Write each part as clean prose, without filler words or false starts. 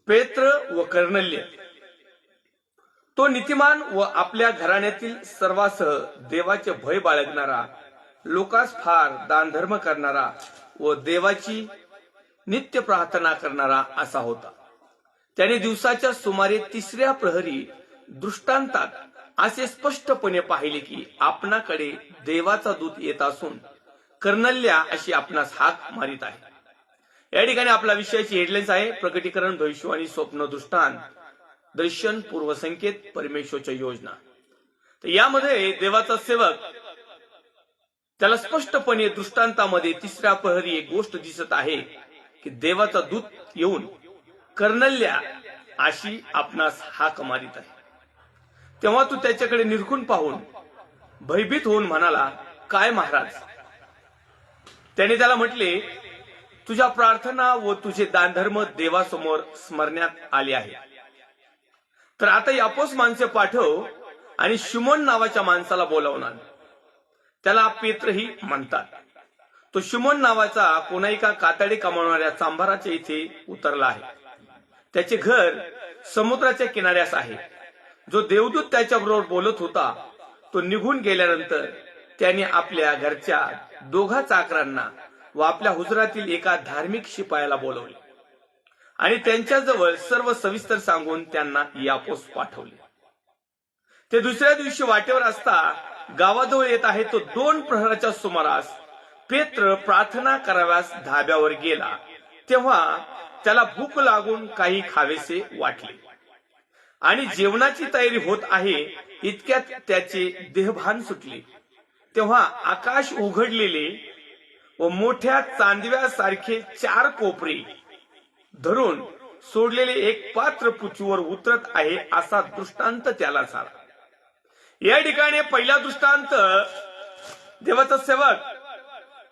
पेत्र व कर्णल्य. तो नीतिमान व आपल्या घराण्यातील सर्वांसह देवाचे भय बाळगणारा, लोकास फार दानधर्म करणारा व देवाची नित्य प्रार्थना करणारा असा होता. त्याने दिवसाच्या सुमारे 3ऱ्या प्रहरी दृष्टांतात असे स्पष्टपणे पाहिले की आपणाकडे देवाचा दूत येत असून कर्णल्या अशी आपणास हाक मारित आहे. या ठिकाणी आपला विषयाची हेडलाईन्स आहे प्रकटीकरण, भविष्यवाणी, स्वप्न, दृष्टांत, दर्शन, पूर्वसंकेत, परमेश्वरच्या योजना. तर यामध्ये देवाचा सेवक त्याला स्पष्टपणे दृष्टांतामध्ये 3ऱ्या प्रहरी एक गोष्ट दिसत आहे की देवाचा दूत येऊन कर्णल्या अशी आपणास हाक मारित आहे. तेव्हा तू त्याच्याकडे निरखून पाहून भयभीत होऊन म्हणाला, काय महाराज? त्याने त्याला म्हटले, तुझ्या प्रार्थना व तुझे दानधर्म देवासमोर स्मरण्यात आले आहे. तर आता यापोस माणसे पाठव आणि शिमोन नावाच्या माणसाला बोलावून आण. त्याला पेत्रही म्हणतात. तो शिमोन नावाचा कोणा एका कातडी कमावणाऱ्या चांभाराच्या इथे उतरला आहे. त्याचे घर समुद्राच्या किनाऱ्यास आहे. जो देवदूत त्याच्याबरोबर बोलत होता तो निघून गेल्यानंतर त्याने आपल्या घरच्या 2 चाकरांना व आपल्या हुजरातील एका धार्मिक शिपायाला बोलवले आणि त्यांच्याजवळ सर्व सविस्तर सांगून त्यांना यापोस पाठवले. ते दुसऱ्या दिवशी वाटेवर असता गावाजवळ येत आहे तो 2 प्रहराच्या सुमारास पेत्र प्रार्थना कराव्यास धाब्यावर गेला. तेव्हा त्याला भूक लागून काही खावेसे वाटले आणि जेवणाची तयारी होत आहे इतक्यात त्याचे देहभान सुटले. तेव्हा आकाश उघडलेले व मोठ्या चांदव्यासारखे 4 कोपरे धरून सोडलेले एक पात्र पृथ्वीवर उतरत आहे असा दृष्टांत त्याला झाला. या ठिकाणी पहिला दृष्टांत देवाचा सेवक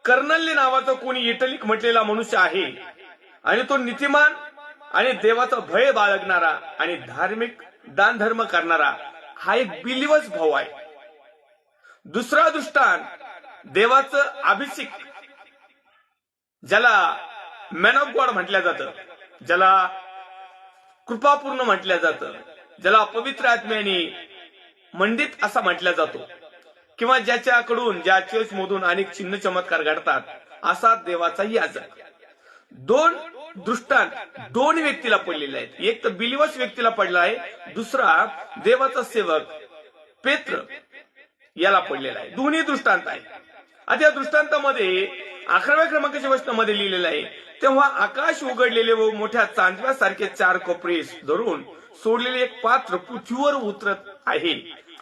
कर्णल्य नावाचा कोणी इटलीक म्हटलेला मनुष्य आहे आणि तो नीतिमान आणि देवाचा भय बाळगणारा आणि धार्मिक दानधर्म करणारा हा एक बिलिव्हर्स भाऊ आहे. दुसरा दृष्टांत देवाचं अभिषेक, ज्याला मॅन ऑफ गॉड म्हटलं जातं, ज्याला कृपापूर्ण म्हटलं जातं, ज्याला पवित्र आत्म्याने मंडित असा म्हटला जातो किंवा ज्याच्याकडून ज्या चर्च मधून अनेक चिन्ह चमत्कार घडतात असा देवाचाही याजक. 2 दृष्टांत 2 व्यक्तीला पडलेले आहेत. एक तर बिलिव्हर्स व्यक्तीला पडला आहे, दुसरा देवाचा सेवक पेत्र याला पडलेला आहे. दोन्ही दृष्टांत आहे. आता या दृष्टांतामध्ये 11व्या क्रमांकाच्या वचनामध्ये लिहिलेलं आहे, तेव्हा आकाश उघडलेले व मोठ्या चांदव्यासारखे 4 कोपरे धरून सोडलेले एक पात्र पृथ्वीवर उतरत आहे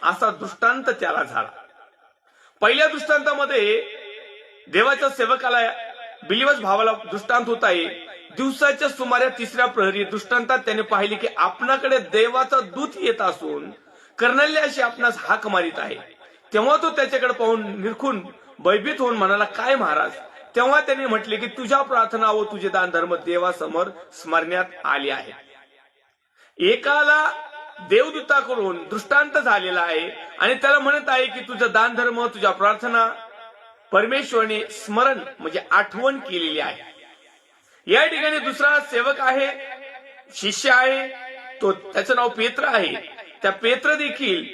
असा दृष्टांत त्याला झाला. पहिल्या दृष्टांतामध्ये देवाच्या सेवकाला बिलिव्हर्स भावाला दृष्टांत होत आहे. दिवसाच्या सुमारे 3ऱ्या प्रहरी दृष्टांतात त्याने पाहिले की आपणाकडे देवाचा दूत येत असून कर्णल्या अशी आपणास हाक मारित आहे. तेव्हा तो त्याच्याकडे पाहून निरखून भयभीत होऊन म्हणाला, काय महाराज? तेव्हा त्याने म्हटले की तुझ्या प्रार्थना व तुझे दानधर्म देवासमोर स्मरण्यात आले आहे. एकाला देवदूताकडून दृष्टांत झालेला आहे आणि त्याला म्हणत आहे की तुझं दानधर्म, तुझ्या प्रार्थना परमेश्वरने स्मरण म्हणजे आठवण केलेली आहे. या ठिकाणी दुसरा सेवक आहे, शिष्य आहे, तो त्याचं नाव पेत्र आहे. त्या पेत्र देखील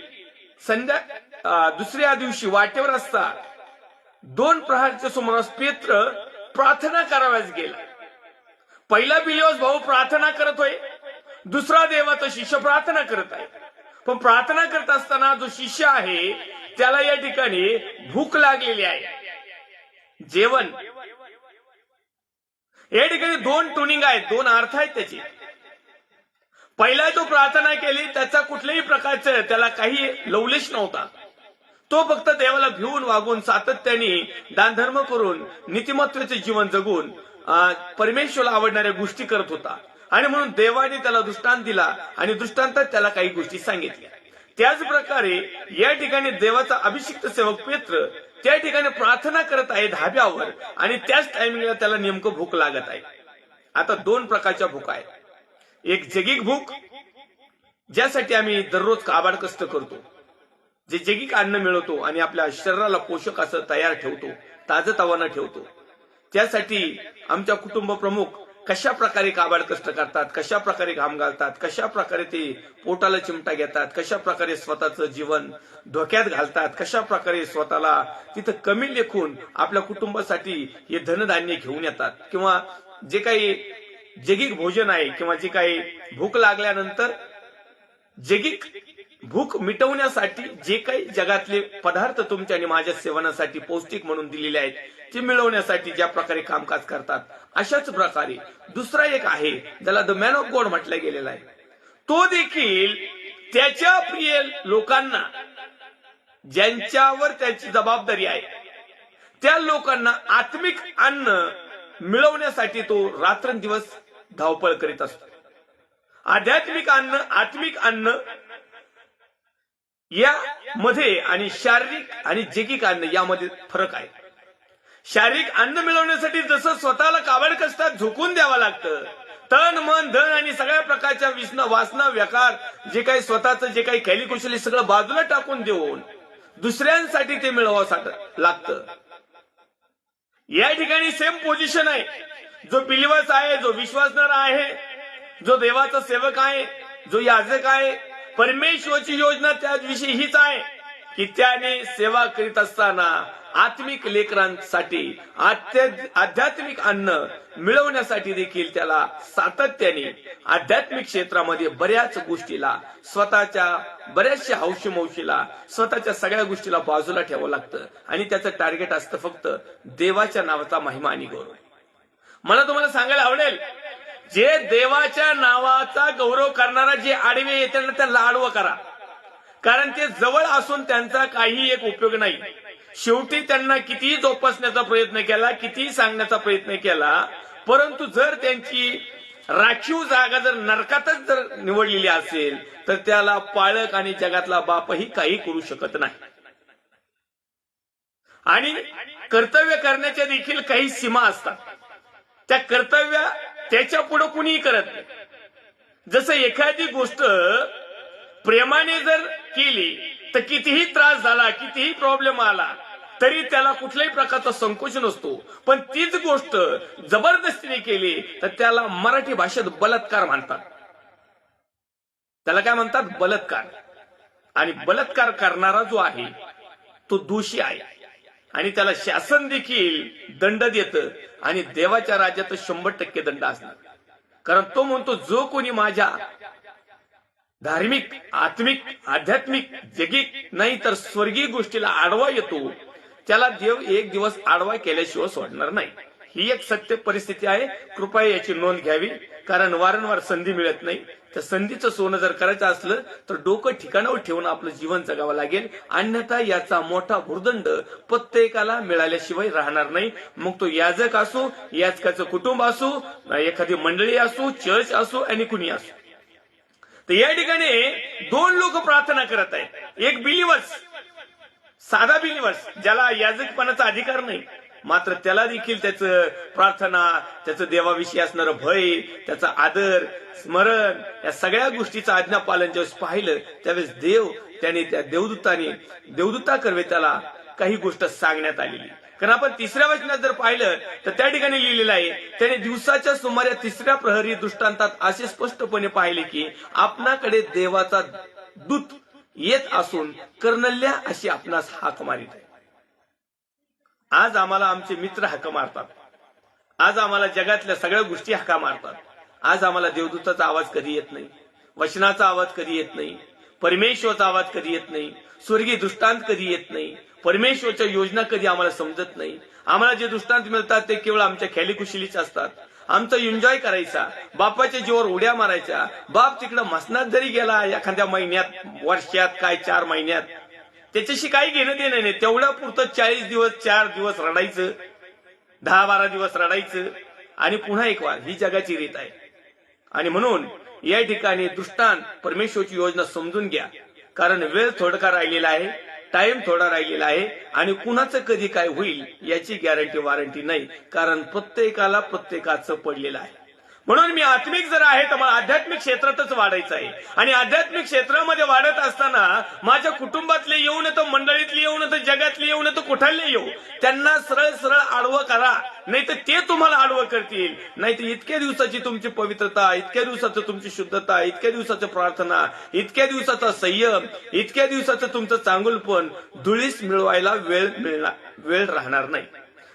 दुसऱ्या दिवशी वाटेवर असता 2 प्रहरच्या सुमारास पेत्र प्रार्थना कराव्यास गेला. पहिला बिलिव्हर्स भाऊ प्रार्थना करत होय, दुसरा देवाचा शिष्य प्रार्थना करत आहे. पण प्रार्थना करत असताना जो शिष्य आहे त्याला या ठिकाणी भूक लागलेली आहे, जेवण. या ठिकाणी 2 ट्युनिंग आहेत, 2 अर्थ आहेत त्याचे. पहिला तो प्रार्थना केली, त्याचा कुठल्याही प्रकारचं त्याला काही लवलेश नव्हता. तो फक्त देवाला भिवून वागून सातत्याने दानधर्म करून नीतिमत्वाचे जीवन जगून परमेश्वराला आवडणाऱ्या गोष्टी करत होता आणि म्हणून देवाने त्याला दृष्टांत दिला आणि दृष्टांतात त्याला काही गोष्टी सांगितल्या. त्याच प्रकारे या ठिकाणी देवाचा अभिषिक्त सेवक पेत्र त्या ठिकाणी प्रार्थना करत आहे धाब्यावर आणि त्याच टायमिंगला त्याला नेमकं भूक लागत आहे. आता 2 प्रकारच्या भूक आहेत. एक जैगिक भूक, ज्यासाठी आम्ही दररोज काबाड कष्ट करतो, जे जैगिक अन्न मिळवतो आणि आपल्या शरीराला पोषक असं तयार ठेवतो, ताजतवाना ठेवतो. त्यासाठी आमच्या कुटुंब प्रमुख कशा प्रकारे काबाड कष्ट करतात, कशा प्रकारे घाम घालतात, कशा प्रकारे ते पोटाला चिमटा घेतात, कशा प्रकारे स्वतःचं जीवन धोक्यात घालतात, कशा प्रकारे स्वतःला तिथं कमी लेखून आपल्या कुटुंबासाठी हे धनधान्य घेऊन येतात, किंवा जे काही जैगिक भोजन आहे किंवा जे काही भूक लागल्यानंतर जैगिक भूक मिटवण्यासाठी जे काही जगातले पदार्थ तुमच्या आणि माझ्या सेवनासाठी पौष्टिक म्हणून दिलेले आहेत ते मिळवण्यासाठी ज्या प्रकारे कामकाज करतात, अशाच प्रकारे दुसरा एक आहे ज्याला द मॅन ऑफ गॉड म्हटलं गेलेला आहे, तो देखील त्याच्या प्रिय लोकांना, ज्यांच्यावर त्याची जबाबदारी आहे, त्या लोकांना आत्मिक अन्न मिळवण्यासाठी तो रात्रंदिवस धावपळ करीत असतो. आध्यात्मिक अन्न, आत्मिक अन्न यामध्ये आणि शारीरिक आणि जैगिक अन्न यामध्ये फरक आहे. शारीरिक अन्न मिळवण्यासाठी जसं स्वतःला काबाड कष्टात झोकून द्यावं लागतं, तन मन धन आणि सगळ्या प्रकारच्या वासना व्यकार जे काही स्वतःचं जे काही कैलीकुशली सगळं बाजूला टाकून देऊन दुसऱ्यांसाठी ते मिळवावं लागतं. या ठिकाणी सेम पोझिशन आहे. जो बिलिव्हर्स आहे, जो विश्वासणारा आहे, जो देवाचा सेवक आहे, जो याजक आहे, परमेश्वराची योजना त्याविषयी हीच आहे की त्याने सेवा करीत असताना आत्मिक लेकरांसाठी आध्यात्मिक अन्न मिळवण्यासाठी देखील त्याला सातत्याने आध्यात्मिक क्षेत्रामध्ये बऱ्याच गोष्टीला, स्वतःच्या बऱ्याचशा हौशीमौशीला, स्वतःच्या सगळ्या गोष्टीला बाजूला ठेवावं लागतं आणि त्याचं टार्गेट असतं फक्त देवाच्या नावाचा महिमा आणि गौरव. मला तुम्हाला सांगायला आवडेल, जे देवाच्या नावाचा गौरव करणारा जे आडवे येते ना त्यांना आडवं करा, कारण ते जवळ असून त्यांचा काही एक उपयोग नाही. शेवटी त्यांना कितीही जोपासण्याचा प्रयत्न केला, कितीही सांगण्याचा प्रयत्न केला, परंतु जर त्यांची राखीव जागा जर नरकातच जर निवडलेली असेल तर त्याला पाळक आणि जगातला बापही काही करू शकत नाही. आणि कर्तव्य करण्याच्या देखील काही सीमा असतात. त्या कर्तव्य त्याच्या पुढे कुणीही करत नाही. जसं एखादी गोष्ट प्रेमाने जर केली तर कितीही त्रास झाला, कितीही प्रॉब्लेम आला तरी त्याला कुठल्याही प्रकारचा संकोच नसतो. पण तीच गोष्ट जबरदस्तीने केली तर त्याला मराठी भाषेत बलात्कार म्हणतात. त्याला काय म्हणतात? बलात्कार. आणि बलात्कार करणारा जो आहे तो दोषी आहे आणि त्याला शासन देखील दंड देतं आणि देवाच्या राज्यात 100% दंड असणार. कारण तो म्हणतो जो कोणी माझ्या धार्मिक, आत्मिक, आध्यात्मिक, जैगिक नाही तर स्वर्गीय गोष्टीला आडवा येतो त्याला देव एक दिवस आडवा केल्याशिवाय सोडणार नाही. ही एक सत्य परिस्थिती आहे. कृपया याची नोंद घ्यावी, कारण वारंवार संधी मिळत नाही. त्या संधीचं सोनं जर करायचं असलं तर डोकं ठिकाणावर ठेवून आपलं जीवन जगावं लागेल, अन्यथा याचा मोठा भुर्दंड प्रत्येकाला मिळाल्याशिवाय राहणार नाही. मग तो याजक असो, याजकाचं कुटुंब असो, एखादी मंडळी असो, चर्च असो आणि कुणी असो. तर या ठिकाणी दोन लोक प्रार्थना करत आहेत. एक बिलिव्हर्स, साधा बिलिव्हर्स ज्याला याजकपणाचा अधिकार नाही, मात्र त्याला देखील त्याचं प्रार्थना, त्याचं देवाविषयी असणारं भय, त्याचा आदर, स्मरण, या सगळ्या गोष्टीचं आज्ञापालन ज्यावेळेस पाहिलं त्यावेळेस त्याने त्या देवदूताकरवे त्याला काही गोष्ट सांगण्यात आलेली. कारण आपण 3ऱ्या वचनात जर पाहिलं तर त्या ठिकाणी लिहिलेलं आहे, त्याने दिवसाच्या सुमारे 3ऱ्या प्रहरी दृष्टांतात असे स्पष्टपणे पाहिले की आपणाकडे देवाचा दूत येत असून कर्णल्या अशी आपणास हाक मारित आहे. आज आम्हाला आमचे मित्र हाका मारतात, आज आम्हाला जगातल्या सगळ्या गोष्टी हाका मारतात. आज आम्हाला देवदूताचा आवाज कधी येत नाही, वचनाचा आवाज कधी येत नाही, परमेश्वराचा आवाज कधी येत नाही, स्वर्गीय दृष्टांत कधी येत नाही, परमेश्वरच्या योजना कधी आम्हाला समजत नाही. आम्हाला जे दृष्टांत मिळतात ते केवळ आमच्या खेलीकुशीलीच असतात. आमचा एन्जॉय करायचा, बापाच्या जीवावर उड्या मारायच्या. बाप तिकडं मसनात जरी गेला एखाद्या महिन्यात, वर्षात, काय 4 महिन्यात, त्याच्याशी काही घेणं देणं नाही. तेवढ्या पुरतं 40 दिवस 4 दिवस रडायचं, 10-12 दिवस रडायचं आणि पुन्हा एक वार. ही जगाची रीत आहे. आणि म्हणून या ठिकाणी दृष्टांत, परमेश्वरची योजना समजून घ्या, कारण वेळ थोडका राहिलेला आहे, टाइम थोडा राहिलेला आहे आणि कुणाचं कधी काय होईल याची गॅरंटी वॉरंटी नाही, कारण प्रत्येकाला प्रत्येकाचं पडलेलं आहे. म्हणून मी आत्मिक जर आहे तर मला आध्यात्मिक क्षेत्रातच वाढायचं आहे. आणि आध्यात्मिक क्षेत्रामध्ये वाढत असताना माझ्या कुटुंबातले येऊ न तर मंडळीतले येऊ न तर जगातले येऊ न तर कुठले येऊ, त्यांना सरळ सरळ आडवं करा, नाही तर ते तुम्हाला आडवं करतील. नाही तर इतक्या दिवसाची तुमची पवित्रता, इतक्या दिवसाचं तुमची शुद्धता, इतक्या दिवसाचं प्रार्थना, इतक्या दिवसाचा संयम, इतक्या दिवसाचं तुमचं चांगुलपण धुळीस मिळवायला वेळ राहणार नाही.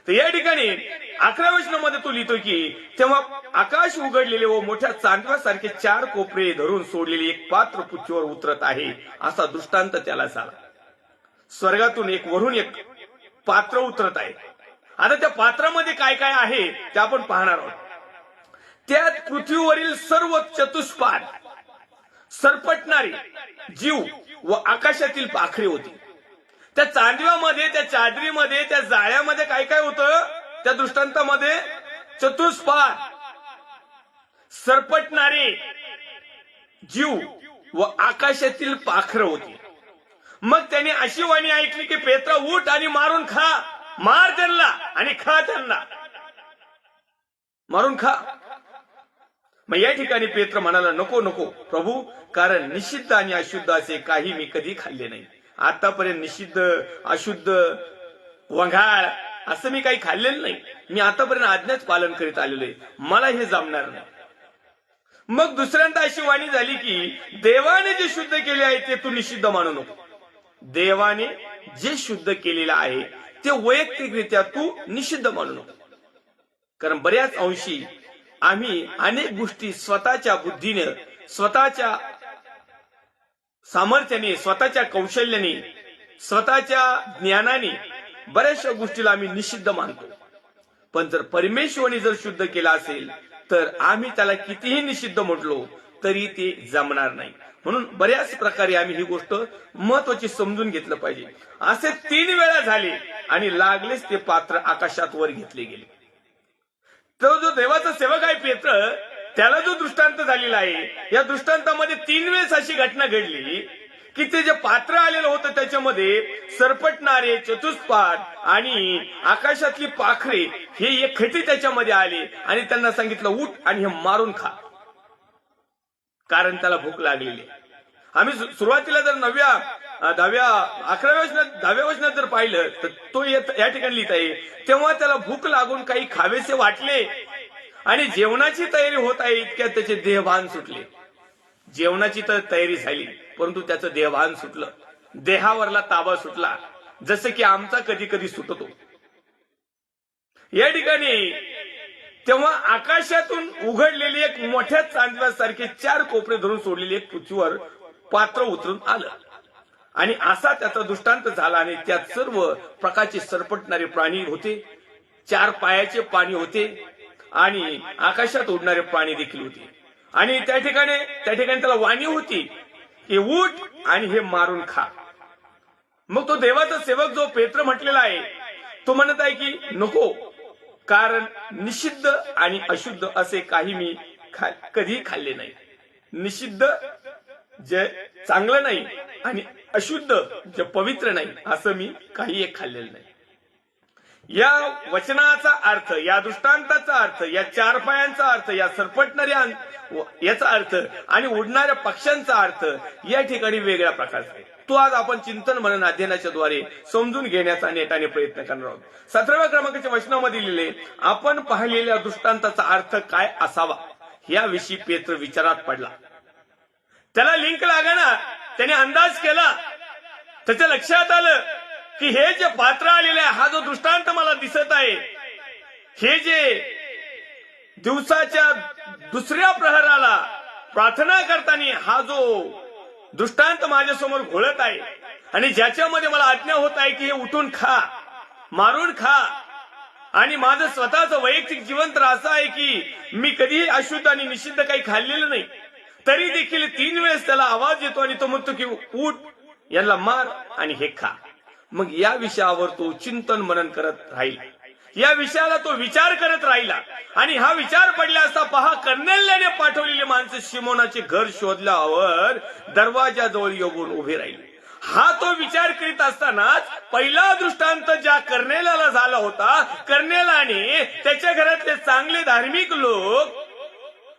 तर या ठिकाणी 11व्या वचनामध्ये तो लिहितो की तेव्हा आकाश उघडलेले व मोठ्या चांदव्यासारखे 4 कोपरे धरून सोडलेले एक पात्र पृथ्वीवर उतरत आहे, असा दृष्टांत त्याला झाला. स्वर्गातून वरून एक पात्र उतरत आहे. आता त्या पात्रामध्ये काय काय आहे ते आपण पाहणार आहोत. त्यात पृथ्वीवरील सर्व चतुष्पाद, सरपटणारे जीव व आकाशातील पाखरे होती. त्या चांदव्यामध्ये, त्या चादरीमध्ये, त्या जाळ्यामध्ये काय काय होतं? त्या दृष्टांतामध्ये चतुष्पाद, सरपटणारे जीव व आकाशातील पाखरं होती. मग त्याने अशी वाणी ऐकली की पेत्रा उठ आणि मारून खा, मार त्यांना आणि खा त्यांना, मारून खा. मग या ठिकाणी पेत्र म्हणाला नको नको प्रभू, कारण निषिद्ध आणि अशुद्ध असे काही मी कधी खाल्ले नाही. आतापर्यंत निषिद्ध, अशुद्ध, वंघाळ असं मी काही खाल्लेलं नाही. मी आतापर्यंत आज्ञाच पालन करीत आलेलो आहे, मला हे जमणार नाही. मग दुसऱ्यांदा अशी वाणी झाली की देवाने जे शुद्ध केले आहे ते तू निषिद्ध मानू नको. देवाने जे शुद्ध केलेलं आहे ते वैयक्तिकरित्या तू निषिद्ध मानू नको. कारण बऱ्याच अंशी आम्ही अनेक गोष्टी स्वतःच्या बुद्धीने, स्वतःच्या सामर्थ्याने, स्वतःच्या कौशल्याने, स्वतःच्या ज्ञानाने बऱ्याचशा गोष्टीला आम्ही निषिद्ध मानतो. पण जर परमेश्वराने जर शुद्ध केला असेल तर आम्ही त्याला कितीही निषिद्ध म्हटलो तरी ते जमणार नाही. म्हणून बऱ्याच प्रकारे आम्ही ही गोष्ट महत्वाची समजून घेतलं पाहिजे. असे 3 वेळा झाले आणि लागलेच ते पात्र आकाशात वर घेतले गेले. तो जो देवाचा सेवक आहे पेत्र, त्याला जो दृष्टांत झालेला आहे, या दृष्टांतामध्ये 3 वेळेस अशी घटना घडली की ते जे पात्र आलेलं होतं त्याच्यामध्ये सरपटणारे चतुष्पाद आणि आकाशातली पाखरे हे एकखटी त्याच्यामध्ये आले आणि त्यांना सांगितलं उठ आणि हे मारून खा, कारण त्याला भूक लागलेली. आम्ही सुरुवातीला जर 10व्या वचनात जर पाहिलं तर तो या ठिकाणी लिहित आहे तेव्हा त्याला भूक लागून काही खावेसे वाटले आणि जेवणाची तयारी होत आहे इतक्यात त्याचे देहभान सुटले. जेवणाची तर तयारी झाली परंतु त्याचं देहभान सुटलं, देहावरला ताबा सुटला, जसं की आमचा कधी कधी सुटतो. या ठिकाणी तेव्हा आकाशातून उघडलेली एक मोठ्या चांदव्यासारखे 4 कोपरे धरून सोडलेली एक पृथ्वीवर पात्र उतरून आलं आणि असा त्याचा दृष्टांत झाला. आणि त्यात सर्व प्रकारचे सरपटणारे प्राणी होते, 4 पायाचे प्राणी होते आणि आकाशात उडणारे प्राणी देखील होते. आणि त्या ठिकाणी त्याला वाणी होती की उठ आणि हे मारून खा. मग तो देवाचा सेवक जो पेत्र म्हटलेला आहे तो म्हणत आहे की नको, कारण निषिद्ध आणि अशुद्ध असे काही मी कधी खाल्ले नाही. निषिद्ध जे चांगलं नाही आणि अशुद्ध जे पवित्र नाही असं मी काही एक खाल्लेलं नाही. या वचनाचा अर्थ, या दृष्टांताचा अर्थ, या 4 पायांचा अर्थ, या सरपटणाऱ्या याचा अर्थ आणि उडणाऱ्या पक्ष्यांचा अर्थ या ठिकाणी वेगळ्या प्रकारचा आहे. तो आज आपण चिंतन मनन अध्ययनाच्या द्वारे समजून घेण्याचा नेटाने प्रयत्न करणार आहोत. 17व्या क्रमांकाच्या वचनामध्ये लिहिले आपण पाहिलेल्या दृष्टांताचा अर्थ काय असावा याविषयी पेत्र विचारात पडला. त्याला लिंक लागना, त्याने अंदाज केला, त्याच्या लक्षात आलं की हे जे पात्र आलेले आहे, हा जो दृष्टांत मला दिसत आहे, हे जे दिवसाच्या 2ऱ्या प्रहराला प्रार्थना करताना हा जो दृष्टांत माझ्यासमोर घोळत आहे आणि ज्याच्यामध्ये मला आज्ञा होत आहे की हे उठून खा, मारून खा. आणि माझं स्वतःचं वैयक्तिक जीवन तर असं आहे की मी कधीही अशुद्ध आणि निषिद्ध काही खाल्लेलं नाही, तरी देखील 3 वेळेस त्याला आवाज येतो आणि तो म्हणतो की उठ, यांना मार आणि हे खा. मग या विषयावर तो चिंतन मनन करत राहिला, या विषयाला तो विचार करत राहिला. आणि हा विचार पडला असता पहा, कर्नेल्याने पाठवलेली माणसं शिमोनाचे घर शोधल्यावर दरवाजाजवळ येऊन उभे राहिले. हा तो विचार करीत असतानाच पहिला दृष्टांत ज्या कर्नेल्याला झाला होता, कर्नेल्याने त्याच्या घरातले चांगले धार्मिक लोक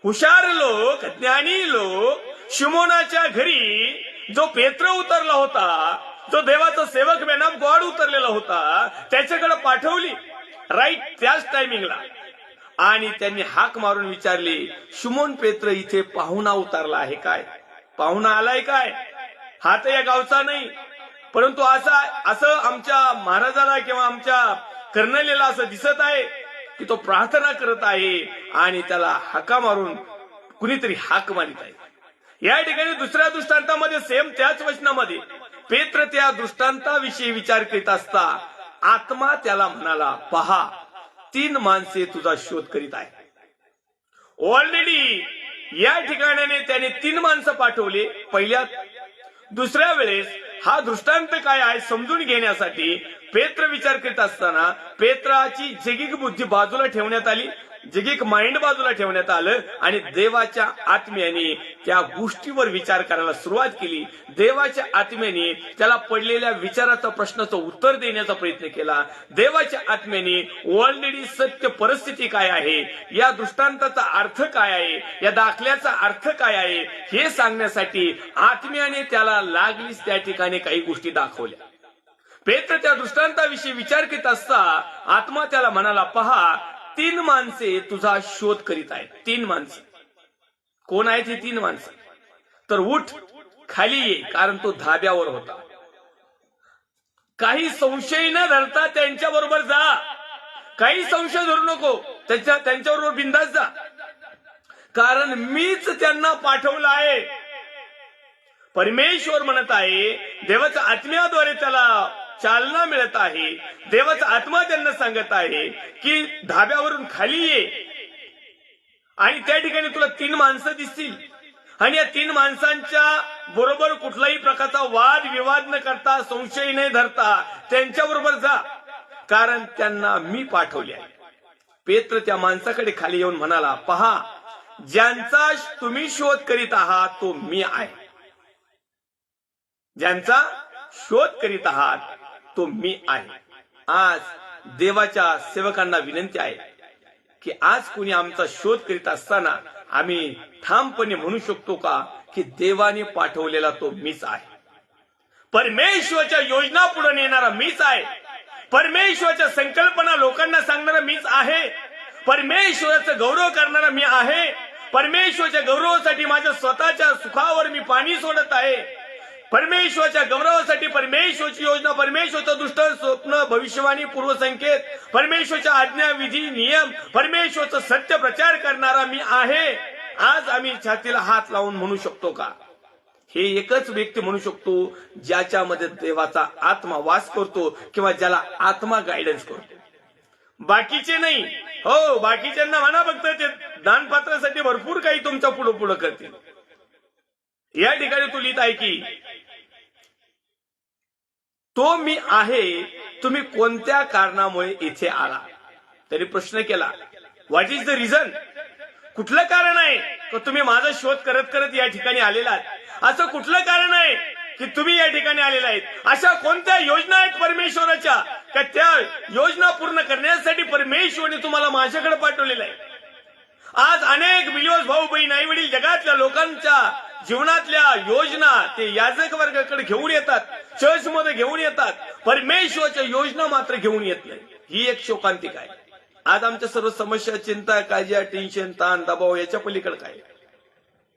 हुशार लोक, ज्ञानी लोक शिमोनाच्या घरी जो पेत्र उतरला होता, जो देवाचा सेवक मॅन ऑफ गॉड उतरलेला होता, त्याच्याकडे पाठवली राईट त्याच टायमिंगला. आणि त्यांनी हाक मारून विचारली, शिमोन पेत्र इथे पाहुणा उतरला आहे काय? पाहुणा आलाय काय? हा तर या गावचा नाही, परंतु असं आमच्या महाराजाला किंवा आमच्या कर्नलेला असं दिसत आहे की तो प्रार्थना करत आहे आणि त्याला हाका मारून कुणीतरी हाक मारित आहे. या ठिकाणी दुसऱ्या दृष्टांतामध्ये सेम त्याच वचनामध्ये पेत्र त्या दृष्टांताविषयी विचार करीत असता आत्मा त्याला म्हणाला, पहा 3 माणसे तुझा शोध करीत आहे. ऑलरेडी या ठिकाणाने त्याने 3 माणसं पाठवले पहिल्या. दुसऱ्या वेळेस हा दृष्टांत काय आहे समजून घेण्यासाठी पेत्र विचार करीत असताना पेत्राची जगिक बुद्धी बाजूला ठेवण्यात आली, जगिक माइंड बाजूला ठेवण्यात आलं आणि देवाच्या आत्म्याने त्या गोष्टीवर विचार करायला सुरुवात केली. देवाच्या आत्म्याने त्याला पडलेल्या विचाराचा प्रश्नाचं उत्तर देण्याचा प्रयत्न केला. देवाच्या आत्म्याने ऑलरेडी सत्य परिस्थिती काय आहे, या दृष्टांताचा अर्थ काय आहे, या दाखल्याचा अर्थ काय आहे हे सांगण्यासाठी आत्म्याने त्याला लागलीच त्या ठिकाणी काही गोष्टी दाखवल्या. पेत्र त्या दृष्टांताविषयी विचार करीत असता आत्मा त्याला म्हणाला, पहा 3 माणसे तुझा शोध करीत आहेत. 3 माणसं. कोण आहेत ही 3 माणसं? तर उठ, खाली ये, कारण तो धाब्यावर होता. काही संशय न धरता त्यांच्या बरोबर जा. काही संशय धरू नको, त्यांच्याबरोबर बिंदास जा, कारण मीच त्यांना पाठवलं आहे. परमेश्वर म्हणत आहे, देवाच्या आत्म्याद्वारे त्याला चालना मिळत आहे. देवाचा आत्मा त्यांना सांगत आहे की धाब्यावरून खाली ये आणि त्या ठिकाणी तुला 3 माणसं दिसतील आणि या 3 माणसांच्या बरोबर कुठलाही प्रकारचा वाद विवाद न करता, संशय न धरता त्यांच्या बरोबर जा, कारण त्यांना मी पाठवले आहे. पेत्र त्या माणसाकडे खाली येऊन म्हणाला, पहा ज्यांचा तुम्ही शोध करीत आहात तो मी आहे. ज्यांचा शोध करीत आहात तो मी आहे. आज देवाच्या सेवकांना विनंती आहे की आज कुणी आमचा शोध करीत असताना आम्ही ठामपणे म्हणू शकतो का की देवाने पाठवलेला तो मीच आहे. परमेश्वराच्या योजना पुढे नेणारा मीच आहे. परमेश्वराच्या संकल्पना लोकांना सांगणारा मीच आहे. परमेश्वराचा गौरव करणारा मी आहे. परमेश्वराच्या गौरवासाठी माझ्या स्वतःच्या सुखावर मी पाणी सोडत आहे. परमेश्वराच्या गौरवासाठी परमेश्वराची योजना, परमेश्वराचं दृष्ट स्वप्न, भविष्यवाणी, पूर्वसंकेत, परमेश्वराच्या आज्ञा, विधी, नियम, परमेश्वराचं सत्य प्रचार करणारा मी आहे. आज आम्ही छातीला हात लावून म्हणू शकतो का? हे एकच व्यक्ती म्हणू शकतो ज्याच्यामध्ये देवाचा आत्मा वास करतो किंवा ज्याला आत्मा गायडन्स करतो. बाकीचे नाही. हो, बाकीच्यांना म्हणा फक्त ते दानपात्रासाठी भरपूर काही तुमच्या पुढे पुढे करतील. या ठिकाणी तू लिहित आहे की तो मी आहे, तुम्ही कोणत्या कारणामुळे इथे आला? त्यांनी प्रश्न केला, व्हॉट इज द रिझन? कुठलं कारण आहे की तुम्ही माझा शोध करत करत या ठिकाणी आलेला आहात? असं कुठलं कारण आहे की तुम्ही या ठिकाणी आलेला आहेत? अशा कोणत्या योजना आहेत परमेश्वराच्या का त्या योजना पूर्ण करण्यासाठी परमेश्वराने तुम्हाला माझ्याकडे पाठवलेलं आहे? आज अनेक बिलिव्हर्स, भाऊ बहीण, आई वडील जगातल्या लोकांच्या जीवनातल्या योजना ते याजक वर्गाकडे घेऊन येतात, चर्चमध्ये घेऊन येतात, परमेश्वराच्या योजना मात्र घेऊन येत नाही. ही एक शोकांतिक आहे. आज आमच्या सर्व समस्या, चिंता, काळजी, टेन्शन, ताण, दबाव याच्या पलीकडे काय?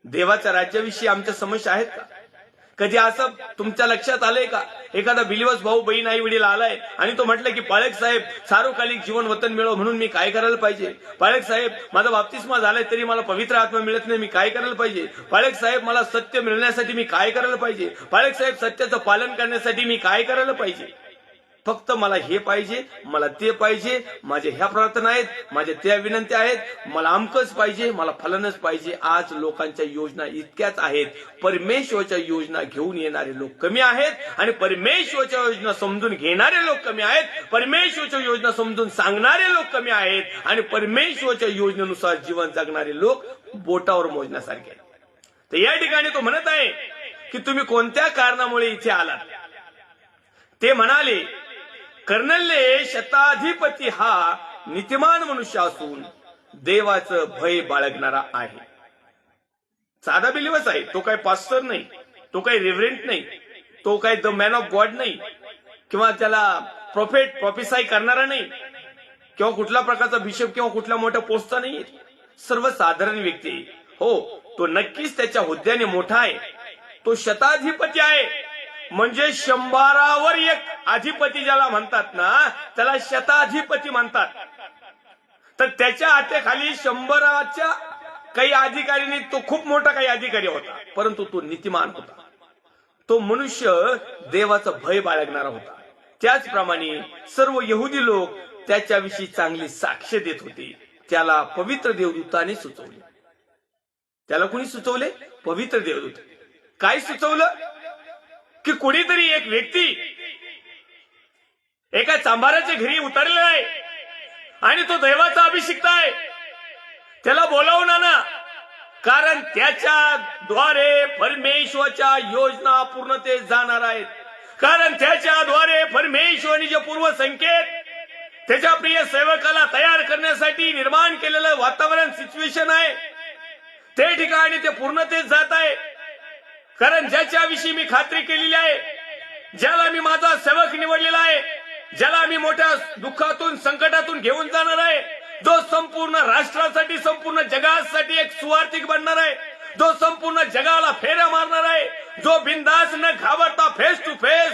देवाच्या राज्याविषयी आमच्या समस्या आहेत का? कधी असं तुमच्या लक्षात आलंय का एखादा बिलिव्हर्स भाऊ बहीण आई वडील आलाय आणि तो म्हटलं की पाळक साहेब सार्वकालिक जीवन वतन मिळव म्हणून मी काय करायला पाहिजे? पाळक साहेब माझा बाप्तिस्मा झालाय तरी मला पवित्र आत्मा मिळत नाही, मी काय करायला पाहिजे? पाळक साहेब मला सत्य मिळण्यासाठी मी काय करायला पाहिजे? पाळक साहेब सत्याचं पालन करण्यासाठी मी काय करायला पाहिजे? फक्त मला हे पाहिजे, मला ते पाहिजे, माझ्या ह्या प्रार्थना आहेत, माझ्या त्या विनंत्या आहेत, मला अमकच पाहिजे, मला फलनच पाहिजे. आज लोकांच्या योजना इतक्याच आहेत. परमेश्वराच्या योजना घेऊन येणारे लोक कमी आहेत आणि परमेश्वराच्या योजना समजून घेणारे लोक कमी आहेत. परमेश्वराच्या योजना समजून सांगणारे लोक कमी आहेत आणि परमेश्वराच्या योजनेनुसार जीवन जगणारे लोक बोटावर मोजण्यासारखे आहेत. तर या ठिकाणी तो म्हणत आहे की तुम्ही कोणत्या कारणामुळे इथे आलात? ते म्हणाले, कर्नल्य शताधिपती हा नीतिमान मनुष्य असून देवाचं भय बाळगणारा आहे. साधा बिलीवर्स आहे, तो काही पास्टर नाही, तो काही रेव्हरेंट नाही, तो काही द मॅन ऑफ गॉड नाही, किंवा त्याला प्रॉफेसाई करणारा नाही, किंवा कुठल्या प्रकारचा बिशप किंवा कुठल्या मोठ्या पोस्टचा नाही. सर्वसाधारण व्यक्ती. हो, तो नक्कीच त्याच्या हुद्द्याने मोठा आहे, तो शताधिपती आहे, म्हणजे 100वर 1 अधिपती ज्याला म्हणतात ना, त्याला शताधिपती म्हणतात. तर त्याच्या हातेखाली 100च्या काही अधिकारी नाही, तो खूप मोठा काही अधिकारी होता, परंतु तो नीतिमान होता. तो मनुष्य देवाचं भय बाळगणारा होता. त्याचप्रमाणे सर्व यहुदी लोक त्याच्याविषयी चांगली साक्ष देत होते. त्याला पवित्र देवदूताने सुचवले. त्याला कुणी सुचवले? पवित्र देवदूत. काय सुचवलं? की कोणीतरी एक व्यक्ती एका चांभाराच्या घरी उतरलेला आहे आणि तो देवाचा अभिषिक्त आहे. त्याला बोलावून आणा, कारण त्याच्याद्वारे परमेश्वराच्या योजना पूर्णतेस जाणार आहेत. कारण त्याच्याद्वारे परमेश्वराने जे पूर्व संकेत त्याच्या प्रिय सेवकाला तयार करण्यासाठी निर्माण केलेलं वातावरण, सिच्युएशन आहे, ते ठिकाणी ते पूर्णतेस जात आहे. कारण ज्याच्याविषयी मी खात्री केलेली आहे, ज्याला मी माझा सेवक निवडलेला आहे, ज्याला मी मोठ्या दुःखातून संकटातून घेऊन जाणार आहे, जो संपूर्ण राष्ट्रासाठी, संपूर्ण जगासाठी एक सुवार्तिक बनणार आहे, जो संपूर्ण जगाला फेऱ्या मारणार आहे, जो बिनधास्त न घाबरता फेस टू फेस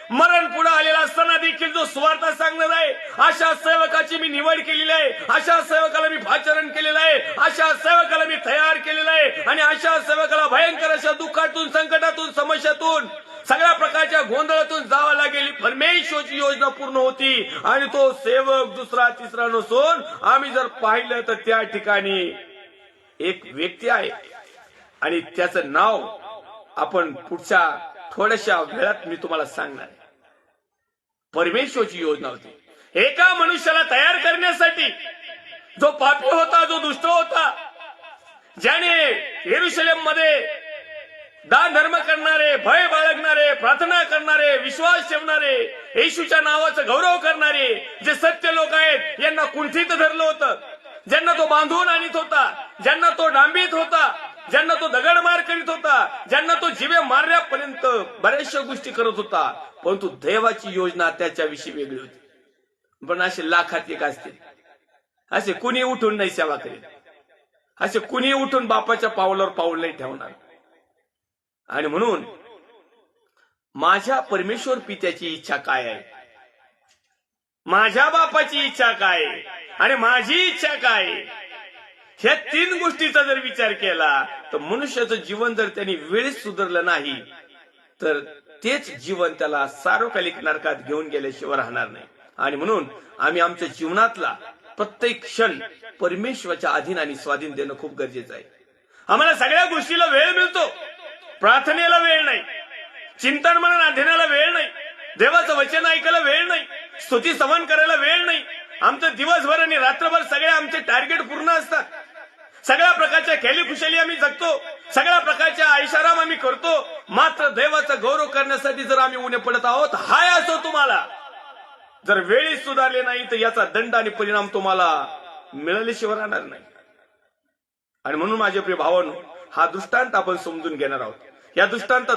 मरण पुढे आलेला असताना देखील जो सुवार्ता सांगणार आहे, अशा सेवकाची मी निवड केलेली आहे. अशा सेवकाला मी भाचरण केलेलं आहे. अशा सेवकाला मी तयार केलेलं आहे. आणि अशा सेवकाला भयंकर अशा दुःखातून, संकटातून, समस्यातून, सगळ्या प्रकारच्या गोंधळातून जावं लागेल. परमेश्वराची योजना पूर्ण होती. आणि तो सेवक दुसरा तिसरा नसून आम्ही जर पाहिलं तर त्या ठिकाणी एक व्यक्ती आहे आणि त्याचं नाव आपण पुढच्या थोड्याशा वेळात मी तुम्हाला सांगणार. परमेश्वराची योजना होती एका मनुष्याला तयार करण्यासाठी, जो पापी होता, जो दुष्ट होता, ज्याने येरुशलेम मध्ये दान धर्म करणारे, भय बाळगणारे, प्रार्थना करणारे, विश्वास ठेवणारे, येशूच्या नावाचा गौरव करणारे जे सत्य लोक आहेत, यांना कुंठित धरलं होतं. ज्यांना तो बांधून आणत होता, ज्यांना तो डांबीत होता, ज्यांना तो दगडमार करीत होता, ज्यांना तो जीवे मारण्यापर्यंत बऱ्याचशा गोष्टी करत होता. परंतु देवाची योजना त्याच्याविषयी वेगळी होती. पण असे लाखात एक असतील, असे कुणी उठून नाही सेवा करेल, असे कुणी उठून बापाच्या पावलावर पाऊल नाही ठेवणार. आणि म्हणून माझ्या परमेश्वर पित्याची इच्छा काय आहे, माझ्या बापाची इच्छा काय आणि माझी इच्छा काय, ह्या 3 गोष्टीचा जर विचार केला तर मनुष्याचं जीवन जर त्यांनी वेळेत सुधारलं नाही तर तेच जीवन त्याला सार्वकालिक नरकात घेऊन गेल्याशिवाय राहणार नाही. आणि म्हणून आम्ही आमच्या जीवनातला प्रत्येक क्षण परमेश्वराच्या अधीन आणि स्वाधीन देणं खूप गरजेचं आहे. आम्हाला सगळ्या गोष्टीला वेळ मिळतो, प्रार्थनेला वेळ नाही, चिंतन म्हणून अध्ययनाला वेळ नाही, देवाचं वचन ऐकायला वेळ नाही, स्तुती स्तवन करायला वेळ नाही. आमचं दिवसभर आणि रात्रभर सगळे आमचे टार्गेट पूर्ण असतात. सगळ्या प्रकारच्या खेळीखुशाली आम्ही जगतो, सगळ्या प्रकारच्या ऐशाराम आम्ही करतो. मात्र देवाचा गौरव करण्यासाठी जर आम्ही उणे पडत आहोत, हाय असो तुम्हाला जर वेळी सुधारले नाही तर याचा दंड आणि परिणाम तुम्हाला मिळाल्याशिवाय राहणार नाही. आणि म्हणून माझे प्रिय भावांनो, हा दृष्टांत आपण समजून घेणार आहोत. या दृष्टांत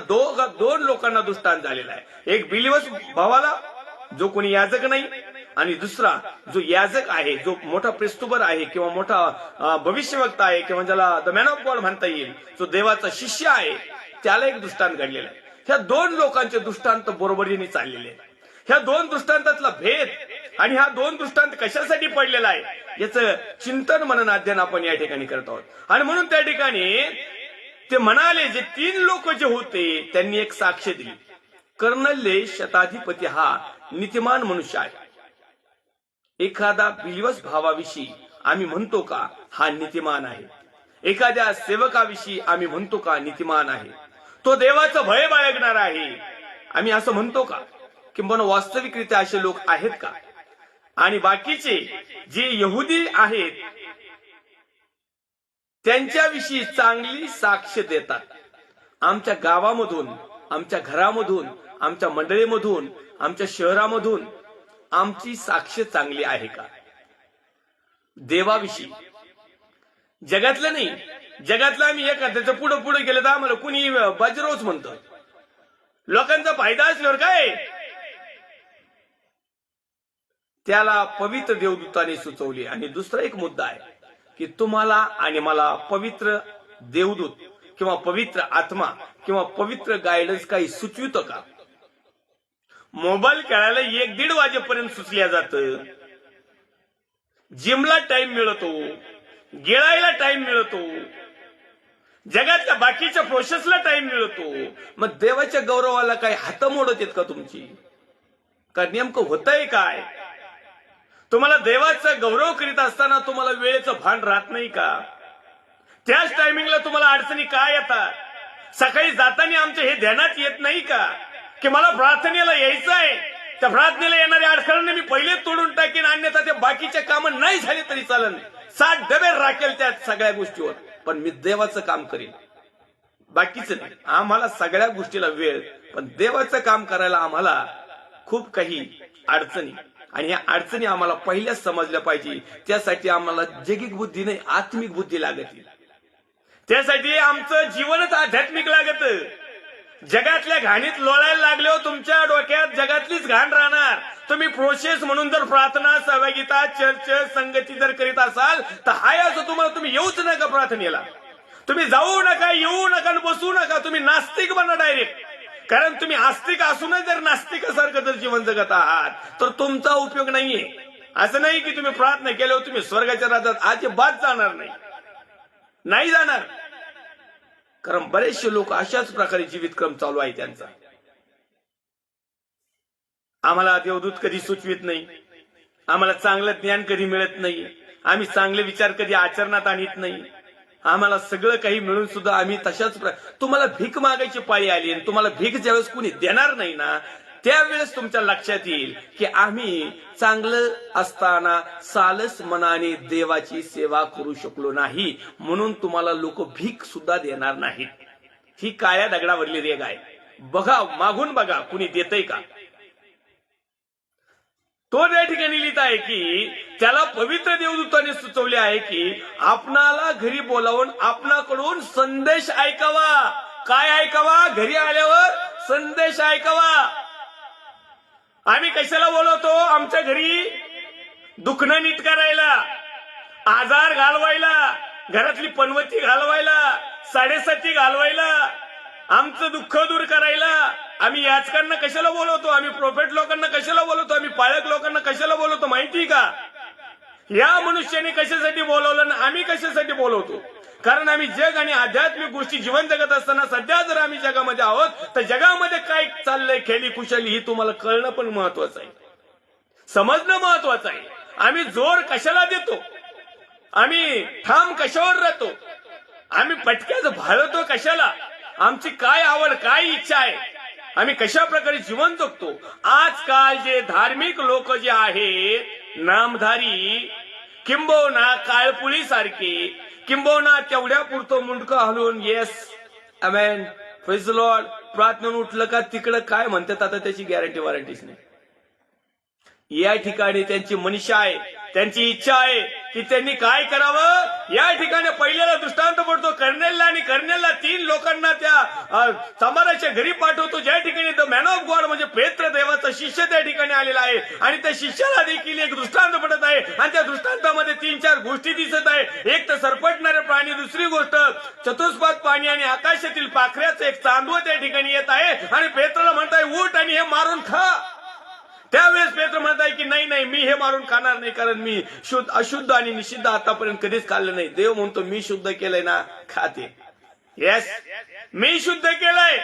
दोन लोकांना दृष्टांत झालेला आहे. एक बिलीवर्स भावाला, जो कोणी याजक नाही, आणि दुसरा जो याजक आहे, जो मोठा प्रेस्तुबर आहे किंवा मोठा भविष्यवक्ता आहे, किंवा ज्याला द मॅन ऑफ गॉड म्हणता येईल, जो देवाचा शिष्य आहे, त्याला एक दृष्टांत घडलेला आहे. ह्या 2 लोकांचे दृष्टांत बरोबरीने चाललेले आहेत. ह्या 2 दृष्टांतातला भेद आणि हा 2 दृष्टांत कशासाठी पडलेला आहे याचं चिंतन मनन अध्ययन आपण या ठिकाणी करत आहोत. आणि म्हणून त्या ठिकाणी ते म्हणाले, जे 3 लोक जे होते त्यांनी एक साक्ष दिली. कर्नल्य शताधिपती हा नीतिमान मनुष्य आहे. एखादा बिलीवर्स भावाविषयी आम्ही म्हणतो का हा नीतिमान आहे? एखाद्या सेवकाविषयी आम्ही म्हणतो का नीतिमान आहे? तो देवाचं भय बाळगणार आहे, आम्ही असं म्हणतो का? किंबहुना वास्तविकरित्या असे लोक आहेत का? आणि बाकीचे जे यहुदी आहेत त्यांच्याविषयी चांगली साक्ष देतात. आमच्या गावामधून, आमच्या घरामधून, आमच्या मंडळीमधून, आमच्या शहरामधून आमची साक्ष चांगली आहे का? देवाविषयी, जगातलं नाही, जगातला आम्ही एखाद्याचं पुढे पुढे गेलं तर आम्हाला कुणी बाजीरावच म्हणतं. लोकांचा फायदा असल्यावर काय त्याला पवित्र देवदूताने सुचवली. आणि दुसरा एक मुद्दा आहे की तुम्हाला आणि मला पवित्र देवदूत किंवा पवित्र आत्मा किंवा पवित्र गायडन्स काही सुचवितो का? मोबाईल खेळायला 1-1.5 वाजेपर्यंत सुचल्या जातं, जिमला टाइम मिळतो, गिळायला टाइम मिळतो, जगातल्या बाकीच्या प्रोसेसला टाइम मिळतो. मग देवाच्या गौरवाला काही हात मोडत आहेत का तुमची? का नेमकं होतंय काय? तुम्हाला देवाचा गौरव करीत असताना तुम्हाला वेळेचं भान राहत नाही का? त्याच टायमिंगला तुम्हाला अडचणी काय येतात? सकाळी जाताना आमच्या हे ध्यानात येत नाही का की मला प्रार्थनेला यायचं आहे, त्या प्रार्थनेला येणाऱ्या अडखळ्यांना मी पहिले तोडून टाकेन, अन्यथा ते बाकीचे कामं नाही झाले तरी चालेल, 7 डबे राखेल त्या सगळ्या गोष्टीवर, पण मी देवाचं काम करेन. बाकीचं नाही. आम्हाला सगळ्या गोष्टीला वेळ, पण देवाचं काम करायला आम्हाला खूप काही अडचणी, आणि या अडचणी आम्हाला पहिल्याच समजल्या पाहिजे. त्यासाठी आम्हाला जैगिक बुद्धी नाही, आत्मिक बुद्धी लागते. त्यासाठी आमचं जीवनच आध्यात्मिक लागत. जगातल्या घाणीत लोळायला लागले हो तुमच्या डोक्यात जगातलीच घाण राहणार. तुम्ही प्रोसेस म्हणून जर प्रार्थना, सहभागिता, चर्च, संगती जर करीत असाल तर हाय असं तुम्हाला तुम्ही येऊच नका प्रार्थनेला. तुम्ही जाऊ नका, येऊ नका, बसू नका. तुम्ही नास्तिक बना डायरेक्ट. कारण तुम्ही आस्तिक असूनच जर नास्तिकासारखं जर जीवन जगत आहात तर तुमचा उपयोग नाहीये. असं नाही की तुम्ही प्रार्थना केल्यावर तुम्ही स्वर्गाच्या राज्यात अजिबात जाणार नाही, नाही जाणार. कारण बरेचसे लोक अशाच प्रकारे जीवितक्रम चालू आहे त्यांचा. आम्हाला देवदूत कधी सुचवित नाही, आम्हाला चांगलं ज्ञान कधी मिळत नाही, आम्ही चांगले विचार कधी आचरणात आणत नाही. आम्हाला सगळं काही मिळून सुद्धा आम्ही तशाच तुम्हाला भीक मागायची पाळी आली आणि तुम्हाला भीक ज्यावेळेस कुणी देणार नाही ना त्यावेळेस तुमच्या लक्षात येईल की आम्ही चांगलं असताना सालस मनाने देवाची सेवा करू शकलो नाही, म्हणून तुम्हाला लोक भीक सुद्धा देणार नाहीत. ही काळ्या दगडावरली रेग आहे. बघा, मागून बघा कुणी देतय का. तो त्या ठिकाणी लिहित आहे की त्याला पवित्र देवदूताने सुचवले आहे की आपणाला घरी बोलावून आपणाकडून संदेश ऐकावा. काय ऐकावा? घरी आल्यावर संदेश ऐकावा. आम्ही कशाला बोलवतो? आमच्या घरी दुखणं नीट करायला, आजार घालवायला, घरातली पनवती घालवायला, साडेसाती घालवायला, आमचं दुःख दूर करायला. आम्ही याचकांना कशाला बोलवतो? आम्ही प्रोफेट लोकांना कशाला बोलवतो? आम्ही पाळक लोकांना कशाला बोलवतो माहिती का? या मनुष्याने कशासाठी बोलवलं आणि आम्ही कशासाठी बोलवतो? कारण आम्ही जग आणि आध्यात्मिक गोष्टी जीवन जगत असताना सध्या जर आम्ही जगामध्ये आहोत तर जगामध्ये काय चाललंय खेळी खुशाली ही तुम्हाला कळणं पण महत्वाचं आहे, समजणं महत्वाचं आहे. आम्ही जोर कशाला देतो? आम्ही ठाम कशावर राहतो? आम्ही पटक्याच भाळतो कशाला? आमची काय आवड, काय इच्छा आहे? आम्ही कशा प्रकारे जीवन जगतो? आजकाल जे धार्मिक लोक जे आहेत नामधारी, किंबहुना काळपुळी सारखे, किंबहुना तेवढ्या पुरतं मुंडकं हलवून yes amen praise the lord प्रार्थनेहून उठलं का तिकडं काय म्हणतात आता त्याची गॅरंटी वॉरंटीच नाही. या ठिकाणी त्यांची मनीषा आहे, त्यांची इच्छा आहे की त्यांनी काय करावं. या ठिकाणी पहिल्याला दृष्टांत पडतो कर्नेलला, आणि कर्नेलला 3 लोकांना त्या समाराच्या घरी पाठवतो ज्या ठिकाणी द मॅन ऑफ गॉड म्हणजे पेत्र देवाचा शिष्य त्या ठिकाणी आलेला आहे. आणि त्या शिष्याला देखील एक दृष्टांत पडत आहे आणि त्या दृष्टांतामध्ये 3-4 गोष्टी दिसत आहे. एक तर सरपटणारे प्राणी, दुसरी गोष्ट चतुष्पाद पाणी आणि आकाशातील पाखऱ्याचं एक चांदवं त्या ठिकाणी येत आहे. आणि पेत्रला म्हणताय उठ आणि हे मारून खा. त्यावेळेस पेत्र म्हणताय की नाही नाही मी हे मारून खाणार नाही, कारण मी अशुद्ध आणि निषिद्ध आतापर्यंत कधीच खाल्लं नाही. देव म्हणतो मी शुद्ध केलंय ना, खाते. येस, मी शुद्ध केलंय.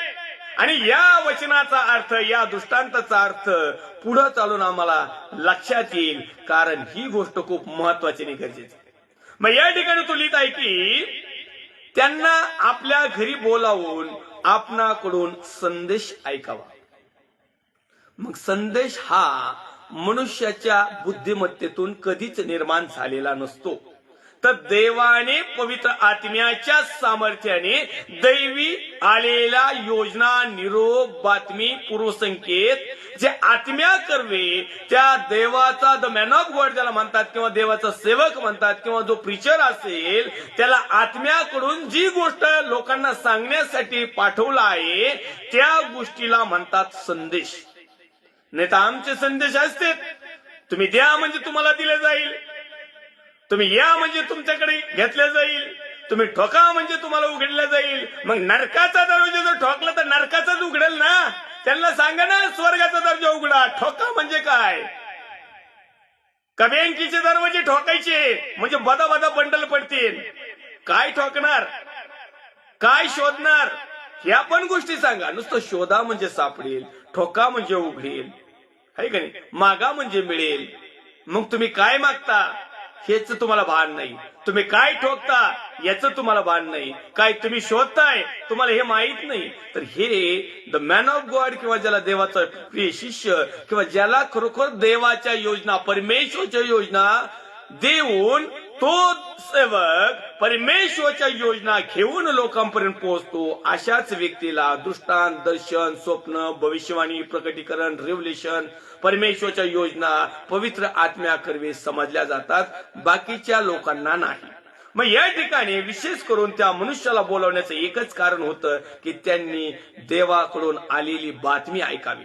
आणि या वचनाचा अर्थ, या दृष्टांताचा अर्थ पुढे चालून आम्हाला लक्षात येईल, कारण ही गोष्ट खूप महत्वाची आणि गरजेची. मग या ठिकाणी तो लिहित आहे की त्यांना आपल्या घरी बोलावून आपणाकडून संदेश ऐकावा. मग संदेश हा मनुष्याच्या बुद्धिमत्तेतून कधीच निर्माण झालेला नसतो. तर देवाने पवित्र आत्म्याच्या सामर्थ्याने दैवी आलेल्या योजना, निरोप, बातमी, पूर्वसंकेत जे आत्म्या करवे, त्या देवाचा द मॅन ऑफ गॉड ज्याला म्हणतात किंवा देवाचा सेवक म्हणतात किंवा जो प्रीचर असेल त्याला आत्म्याकडून जी गोष्ट लोकांना सांगण्यासाठी पाठवला आहे त्या गोष्टीला म्हणतात संदेश. नाही तर आमचे संदेश असते, तुम्ही द्या म्हणजे तुम्हाला दिले जाईल, तुम्ही या म्हणजे तुमच्याकडे घेतलं जाईल, तुम्ही ठोका म्हणजे तुम्हाला उघडलं जाईल. मग नरकाचा दरवाजा जर ठोकला तर नरकाचाच उघडेल ना. त्यांना सांगा ना स्वर्गाचा दर्जा उघडा. ठोका म्हणजे काय? का बँकेचे दरवाजे ठोकायचे म्हणजे बदा बदा बंडल पडतील? काय ठोकणार, काय शोधणार, ह्या पण गोष्टी सांगा. नुसतं शोधा म्हणजे सापडेल, ठोका म्हणजे उघडेल, आहे का नाही? मागा म्हणजे मिळेल. मग तुम्ही काय मागता हेच तुम्हाला भान नाही, तुम्ही काय ठोकता याचं तुम्हाला भान नाही, काय तुम्ही शोधताय तुम्हाला हे माहित नाही. तर हे द मॅन ऑफ गॉड किंवा ज्याला देवाचा प्रिय शिष्य किंवा ज्याला खरोखर देवाच्या योजना, परमेश्वरच्या योजना देऊन तो सेवक परमेश्वरच्या योजना घेऊन लोकांपर्यंत पोहोचतो, अशाच व्यक्तीला दृष्टांत, दर्शन, स्वप्न, भविष्यवाणी, प्रकटीकरण, रेव्हलेशन, परमेश्वरच्या योजना, पवित्र आत्म्या करवे समजल्या जातात, बाकीच्या लोकांना नाही. मग या ठिकाणी विशेष करून त्या मनुष्याला बोलावण्याचं एकच कारण होतं की त्यांनी देवाकडून आलेली बातमी ऐकावी.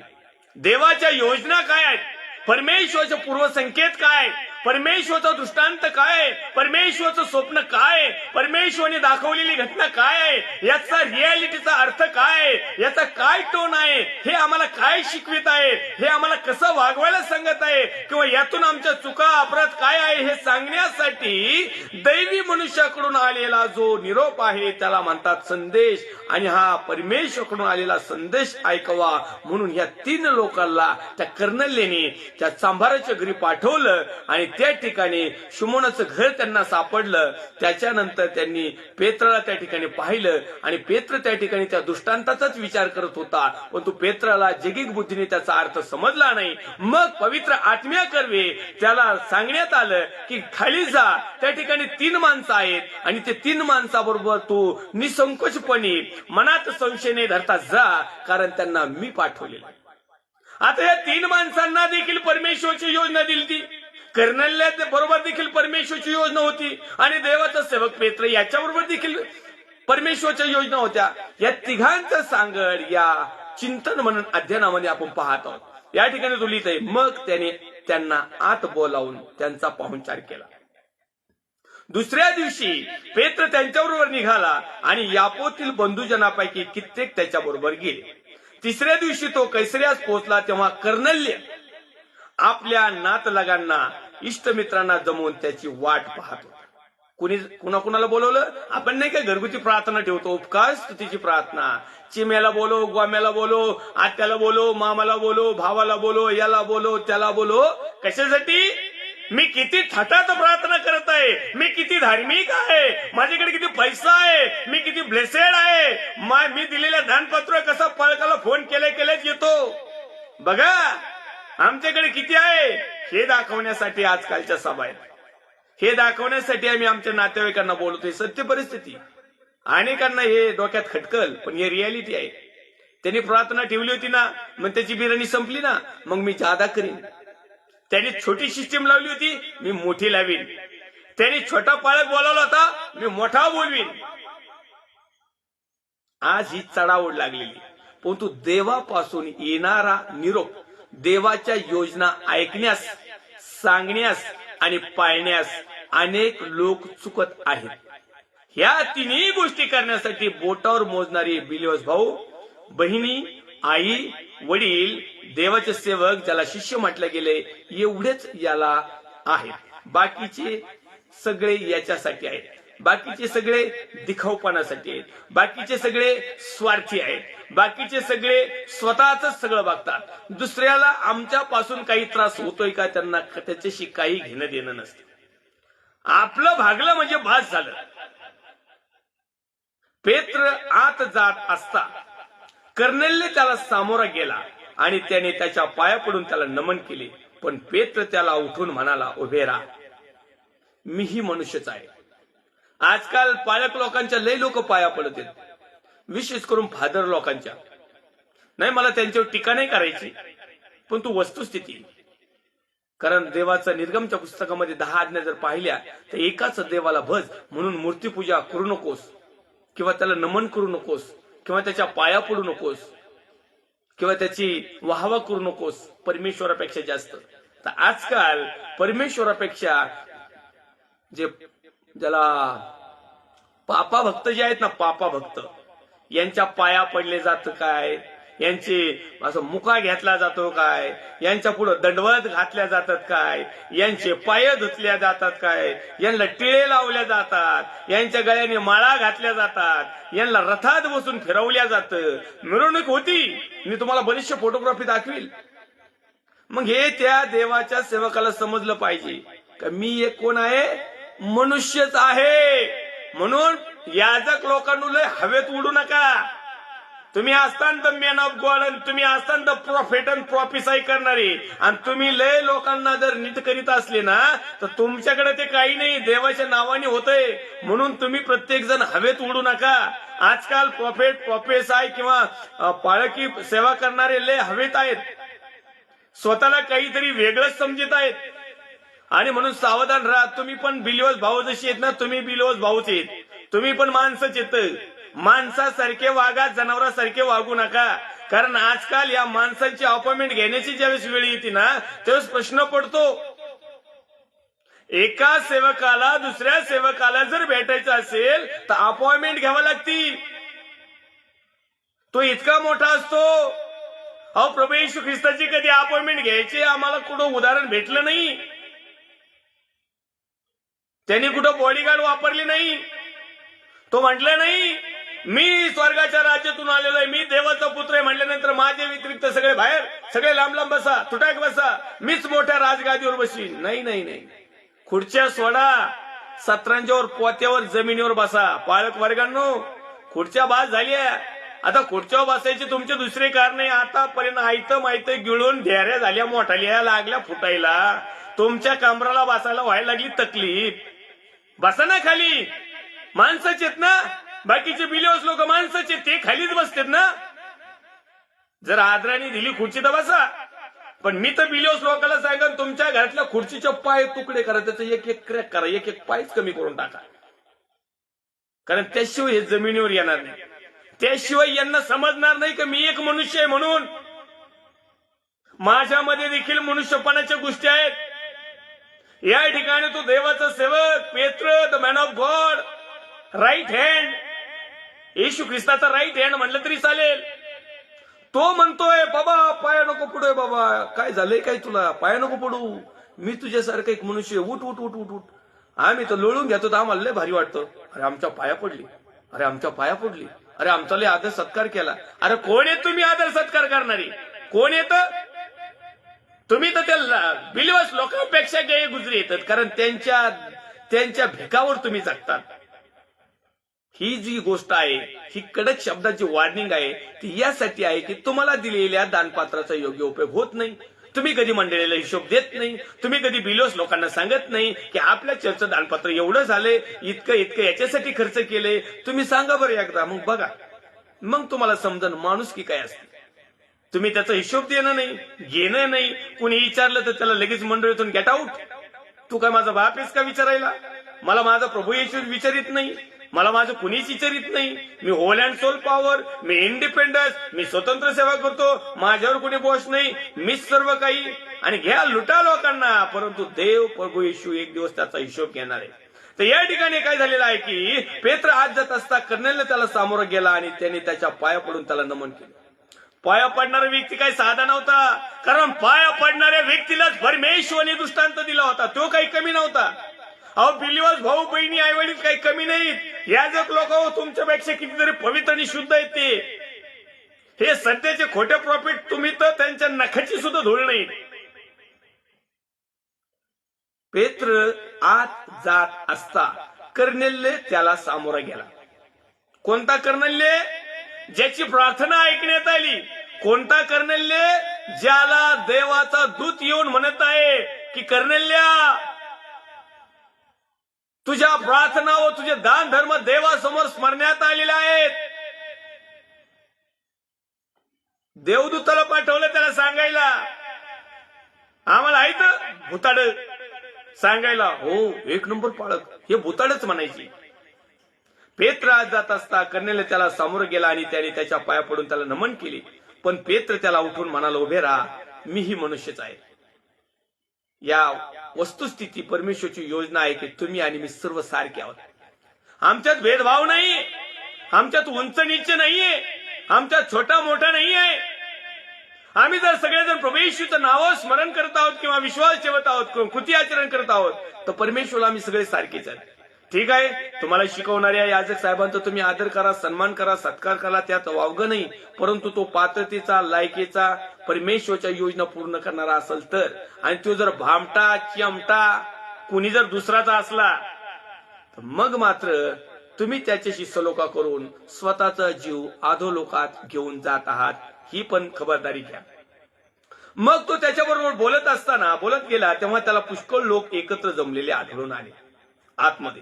देवाच्या योजना काय आहेत, परमेश्वरचे पूर्वसंकेत काय, परमेश्वरचा दृष्टांत काय, परमेश्वरचं स्वप्न काय, परमेश्वरने दाखवलेली घटना काय आहे, याचा रियालिटीचा अर्थ काय, याचा काय टोन आहे, हे आम्हाला काय शिकवित आहे, हे आम्हाला कसं वागवायला सांगत आहे, किंवा यातून आमच्या चुका अपराध काय आहे हे सांगण्यासाठी दैवी मनुष्याकडून आलेला जो निरोप आहे त्याला म्हणतात संदेश. आणि हा परमेश्वराकडून आलेला संदेश ऐकवा म्हणून या 3 लोकांना त्या कर्नल्याने त्या चांभाराच्या घरी पाठवलं आणि त्या ठिकाणी शिमोनाचं घर त्यांना सापडलं. त्याच्यानंतर त्यांनी पेत्राला त्या ठिकाणी पाहिलं आणि पेत्र त्या ठिकाणी त्या दृष्टांताचाच विचार करत होता, पण तो पेत्राला जगिक बुद्धीने त्याचा अर्थ समजला नाही. मग पवित्र आत्म्या करवे त्याला सांगण्यात आलं की खाली जा, त्या ठिकाणी 3 माणसं आहेत आणि ते 3 माणसाबरोबर तू निसंकोचपणे मनात संशय नाही धरता जा, कारण त्यांना मी पाठवलेलं. आता या 3 माणसांना देखील परमेश्वरची योजना दिली ती, कर्नल्या बरोबर देखील परमेश्वरची योजना होती आणि देवाचा सेवक पेत्र याच्याबरोबर देखील परमेश्वरच्या योजना होत्या. या तिघांचं सांगड या चिंतन म्हणून अध्ययनामध्ये आपण पाहत आहोत. या ठिकाणी तो लिहित आहे, मग त्याने त्यांना आत बोलावून त्यांचा पाहुणचार केला. दुसऱ्या दिवशी पेत्र त्यांच्याबरोबर निघाला आणि यापोतील बंधुजनापैकी कित्येक त्याच्याबरोबर गेले. तिसऱ्या दिवशी तो कैसरियास पोहोचला तेव्हा कर्नल्य आपल्या नातलगांना, इष्टमित्रांना जमवून त्याची वाट पाहत होता. कुणाला बोलवलं? आपण नाही का घरगुती प्रार्थना ठेवतो, उपकार स्तुतीची प्रार्थना, चिम्याला बोलो, गोम्याला बोलो, आत्याला बोलो, मामाला बोलो, भावाला बोलो, याला बोलो, त्याला बोलो. कशासाठी? मी किती थटात प्रार्थना करत आहे, मी किती धार्मिक आहे, माझ्याकडे किती पैसा आहे, मी किती ब्लेसेड आहे, मी दिलेल्या दानपत्र कसा पळकाला फोन केलेच येतो. बघा आमच्याकडे किती आहे हे दाखवण्यासाठी आजकालच्या सभा आहेत. हे दाखवण्यासाठी आम्ही आमच्या नातेवाईकांना बोलतोय. सत्य परिस्थिती अनेकांना हे डोक्यात खटकल, पण हे रियालिटी आहे. त्यांनी प्रार्थना ठेवली होती ना, मग त्याची बिर्याणी संपली ना, मग मी जादा करीन. त्यांनी छोटी सिस्टीम लावली होती, मी मोठी लावीन. त्यांनी छोटा पाळक बोलावला होता, मी मोठा बोलवीन. आज ही चढाओढ लागलेली, परंतु देवापासून येणारा निरोप, देवाच्या योजना ऐकण्यास, सांगण्यास आणि पाळण्यास अनेक लोक चुकत आहेत. ह्या 3 गोष्टी करण्यासाठी बोटावर मोजणारे बिलिव्हर्स भाऊ बहिणी, आई, वडील, देवाचे सेवक ज्याला शिष्य म्हटले गेले, एवढेच याला आहेत. बाकीचे सगळे याच्यासाठी आहेत, बाकीचे सगळे दिखाऊपणासाठी आहेत, बाकीचे सगळे स्वार्थी आहेत, बाकीचे सगळे स्वतःच सगळं बघतात. दुसऱ्याला आमच्यापासून काही त्रास होतोय का त्यांना त्याच्याशी काही घेणं देणं नसतं. आपलं भागलं म्हणजे भास झालं. पेत्र आत जात असता कर्नेलने त्याला सामोरा गेला आणि त्याने त्याच्या पाया पडून त्याला नमन केले. पण पेत्र त्याला उठून म्हणाला, उभे राहा, मीही मनुष्यच आहे. आजकाल पालक लोकांच्या लय लोक पाया पडत आहेत, विशेष करून फादर लोकांच्या. नाही, मला त्यांच्यावर टीका नाही करायची, पण तू वस्तुस्थिती. कारण देवाचा निर्गमच्या पुस्तकामध्ये 10 आज्ञा जर पाहिल्या तर एकाच देवाला भज, म्हणून मूर्तीपूजा करू नकोस, किंवा त्याला नमन करू नकोस, किंवा त्याच्या पाया पडू नकोस, किंवा त्याची वाहवा करू नकोस परमेश्वरापेक्षा जास्त. तर आजकाल परमेश्वरापेक्षा जे ज्याला पापा भक्त जे आहेत ना, पापा भक्त, यांच्या पाया पडले जात काय, यांचे असं मुका घेतला जातो काय, यांच्या पुढे दंडवत घातल्या जातात काय, यांचे पाय धुतल्या जातात काय, यांना टिळे लावल्या जातात, यांच्या गळ्याने माळा घातल्या जातात, यांना रथात बसून फिरवल्या जातं, मिरवणूक होती. मी तुम्हाला बरेचसे फोटोग्राफी दाखवील. मग हे त्या देवाच्या सेवकाला समजलं पाहिजे का मी एक कोण आहे, मनुष्यच आहे. म्हणून याजक लोकांना लय हवेत उडू नका. तुम्ही असताना मॅन ऑफ गॉड, आणि तुम्ही असताना प्रॉफेट आणि प्रॉफिसाई करणारे, आणि तुम्ही लय लोकांना जर नीट करीत असले ना, तर तुमच्याकडे ते काही नाही, देवाच्या नावाने होतंय. म्हणून तुम्ही प्रत्येक जण हवेत उडू नका. आजकाल प्रॉफेट, प्रॉफेसाई किंवा पाळकी सेवा करणारे लय हवेत आहेत, स्वतःला काहीतरी वेगळंच समजत आहेत. आणि म्हणून सावधान राहा. तुम्ही पण बिलिवस भाऊ जशी आहेत ना, तुम्ही बिलिवस भाऊच आहेत, तुम्ही पण माणसंच येत. माणसासारखे वागा, जनावरांसारखे वागू नका. कारण आजकाल या माणसांची अपॉइंटमेंट घेण्याची ज्यावेळेस वेळ येते ना, त्यावेळेस प्रश्न पडतो. एका सेवकाला दुसऱ्या सेवकाला जर भेटायचं असेल तर अपॉइंटमेंट घ्यावी लागती. तो इतका मोठा असतो. अहो, प्रभू येशू ख्रिस्ताची कधी अपॉइंटमेंट घ्यायची आम्हाला कुठं उदाहरण भेटलं नाही. त्यांनी कुठं बॉडीगार्ड वापरली नाही. तो म्हटलं नाही मी स्वर्गाच्या राज्यातून आलेलो आहे, मी देवाचा पुत्र आहे. म्हटल्यानंतर माझे व्यतिरिक्त सगळे बाहेर, सगळे लांब लांब बसा, तुटाक बसा, मीच मोठ्या राजगादीवर बसीन. नाही नाही नाही, खुर्च्या सोडा, सतरांच्यावर, पोत्यावर, जमिनीवर बसा. पाळक वर्गांनो, खुर्च्या बाद झाल्या. आता खुर्च्यावर बसायचे तुमचे दुसरे कारण आहे. आतापर्यंत आयतं माहिती गिळून ढेऱ्या झाल्या, मोठाल्या लागल्या फुटायला, तुमच्या कमराला बसायला व्हायला लागली तकलीफ. बसा ना खाली. माणसाचे आहेत ना, बाकीचे बिलिवस लोक माणसाचे, ते खालीच बसतात ना. जर आदराने दिली खुर्ची तर बसा. पण मी तर बिलिवस लोकांना सांगेन, तुमच्या घरातल्या खुर्चीचे पाय तुकडे करा, त्याचं एक एक क्रॅक करा, एक एक पायच कमी करून टाका. कारण त्याशिवाय हे जमिनीवर येणार नाही. त्याशिवाय यांना समजणार नाही की मी एक मनुष्य आहे. म्हणून माझ्यामध्ये देखील मनुष्यपणाच्या गोष्टी आहेत. या ठिकाणी तो देवाचा सेवक पेत्र, the man of God, right hand, येशू ख्रिस्ताचा राईट हँड म्हणलं तरी चालेल. तो म्हणतोय बाबा पाया नको पडूय, बाबा काय झालंय काय तुला, पाया नको पडू, मी तुझ्यासारखं एक मनुष्य, उठ उठ उठ उठ उठ. आम्ही तर लोळून घेतो तर आम्हाला लय भारी वाटतं. अरे आमच्या पाया पडली, अरे आमच्या पाया पडली, अरे आमचा लय आदर सत्कार केला. अरे कोण आहे तुम्ही आदर सत्कार करणारी? कोण येत? तुम्ही तर त्या बिलिवस लोकांपेक्षा गैर गुजरी येतात. कारण त्यांच्या भिकावर तुम्ही जगतात. ही जी गोष्ट आहे, ही कडक शब्दाची वॉर्निंग आहे, ती यासाठी आहे की तुम्हाला दिलेल्या दानपात्राचा योग्य उपयोग होत नाही. तुम्ही कधी मंडळीला हिशोब देत नाही. तुम्ही कधी बिलिवस लोकांना सांगत नाही की आपल्या चर्चचं दानपात्र एवढं झालंय, इतकं इतकं याच्यासाठी खर्च केले. तुम्ही सांगा बरं एकदा, मग बघा, मग तुम्हाला समजन माणुसकी काय असते. तुम्ही त्याचा हिशोब देणं नाही, घेणं नाही. कुणी विचारलं तर त्याला लगेच मंडळीतून गेट आउट. तू काय माझा बाप आहेस का विचारायला? मला माझा प्रभू येशू विचारित नाही, मला माझं कुणीच विचारित नाही. मी होल अँड सोल पॉवर, मी इंडिपेंडन्स, मी स्वतंत्र सेवा करतो, माझ्यावर कुणी बोश नाही, मीच सर्व काही. आणि घ्या लुटा लोकांना, परंतु देव प्रभू येशू एक दिवस त्याचा हिशोब घेणार आहे. तर या ठिकाणी काय झालेलं आहे की पेत्र आज जात असता कर्नेलने त्याला सामोरं गेला आणि त्याने त्याच्या पाया पडून त्याला नमन केलं. पाया पडणारा व्यक्ती काही साधा नव्हता. कारण पाया पडणाऱ्या व्यक्तीलाच परमेश्वराने दृष्टांत दिला होता, तो काही कमी नव्हता. अहो बिलिवस भाऊ बहिणी आई वडील काही कमी नाहीत. याजक लोक तुमच्यापेक्षा कितीतरी पवित्र आणि शुद्ध आहेत. हे सध्याचे खोटे प्रॉफिट तुम्ही तर त्यांच्या नखाची सुद्धा धूळ नाही. पेत्र आत जात असता कर्नेलने त्याला सामोरा गेला. कोणता कर्नेल्य? ज्याची प्रार्थना ऐकण्यात आली. कोणता कर्नेल्य? ज्याला देवाचा दूत येऊन म्हणत आहे की कर्नेल्या तुझ्या प्रार्थना व तुझे दान धर्म देवासमोर स्मरण्यात आलेले आहेत. देवदूताला पाठवलं त्याला सांगायला, आम्हाला आहे तर भुताड सांगायला. हो, एक नंबर पाळक, हे भुताडच म्हणायची. पेत्र आज जात असता कर्नेल त्याला सामोरं गेला आणि त्याने त्याच्या पाया पडून त्याला नमन केले. पण पेत्र त्याला उठून म्हणाला, उभे राहा, मीही मनुष्यच आहे. या वस्तुस्थिती परमेश्वरची योजना आहे की तुम्ही आणि मी सर्व सारखे आहोत. आमच्यात भेदभाव नाही, आमच्यात उंच नीच नाहीये, आमच्यात छोटा मोठा नाहीये. आम्ही जर सगळेजण प्रभू येशूचं नाव स्मरण करत आहोत किंवा विश्वास ठेवत आहोत किंवा कृती आचरण करत आहोत तर परमेश्वरला आम्ही सगळे सारखेच आहेत. ठीक आहे, तुम्हाला शिकवणाऱ्या याजक साहेबांचा तुम्ही आदर करा, सन्मान करा, सत्कार करा, त्यात वावगं नाही. परंतु तो पात्रतेचा, लायकीचा, परमेश्वरच्या योजना पूर्ण करणारा असेल तर, आणि तो जर भामटा, चिमटा कुणी जर दुसराचा असला तर मग मात्र तुम्ही त्याच्याशी सलोखा करून स्वतःचा जीव अधोलोकात घेऊन जात आहात, ही पण खबरदारी घ्या. मग तो त्याच्याबरोबर बोलत गेला तेव्हा त्याला पुष्कळ लोक एकत्र जमलेले आढळून आले. आतमध्ये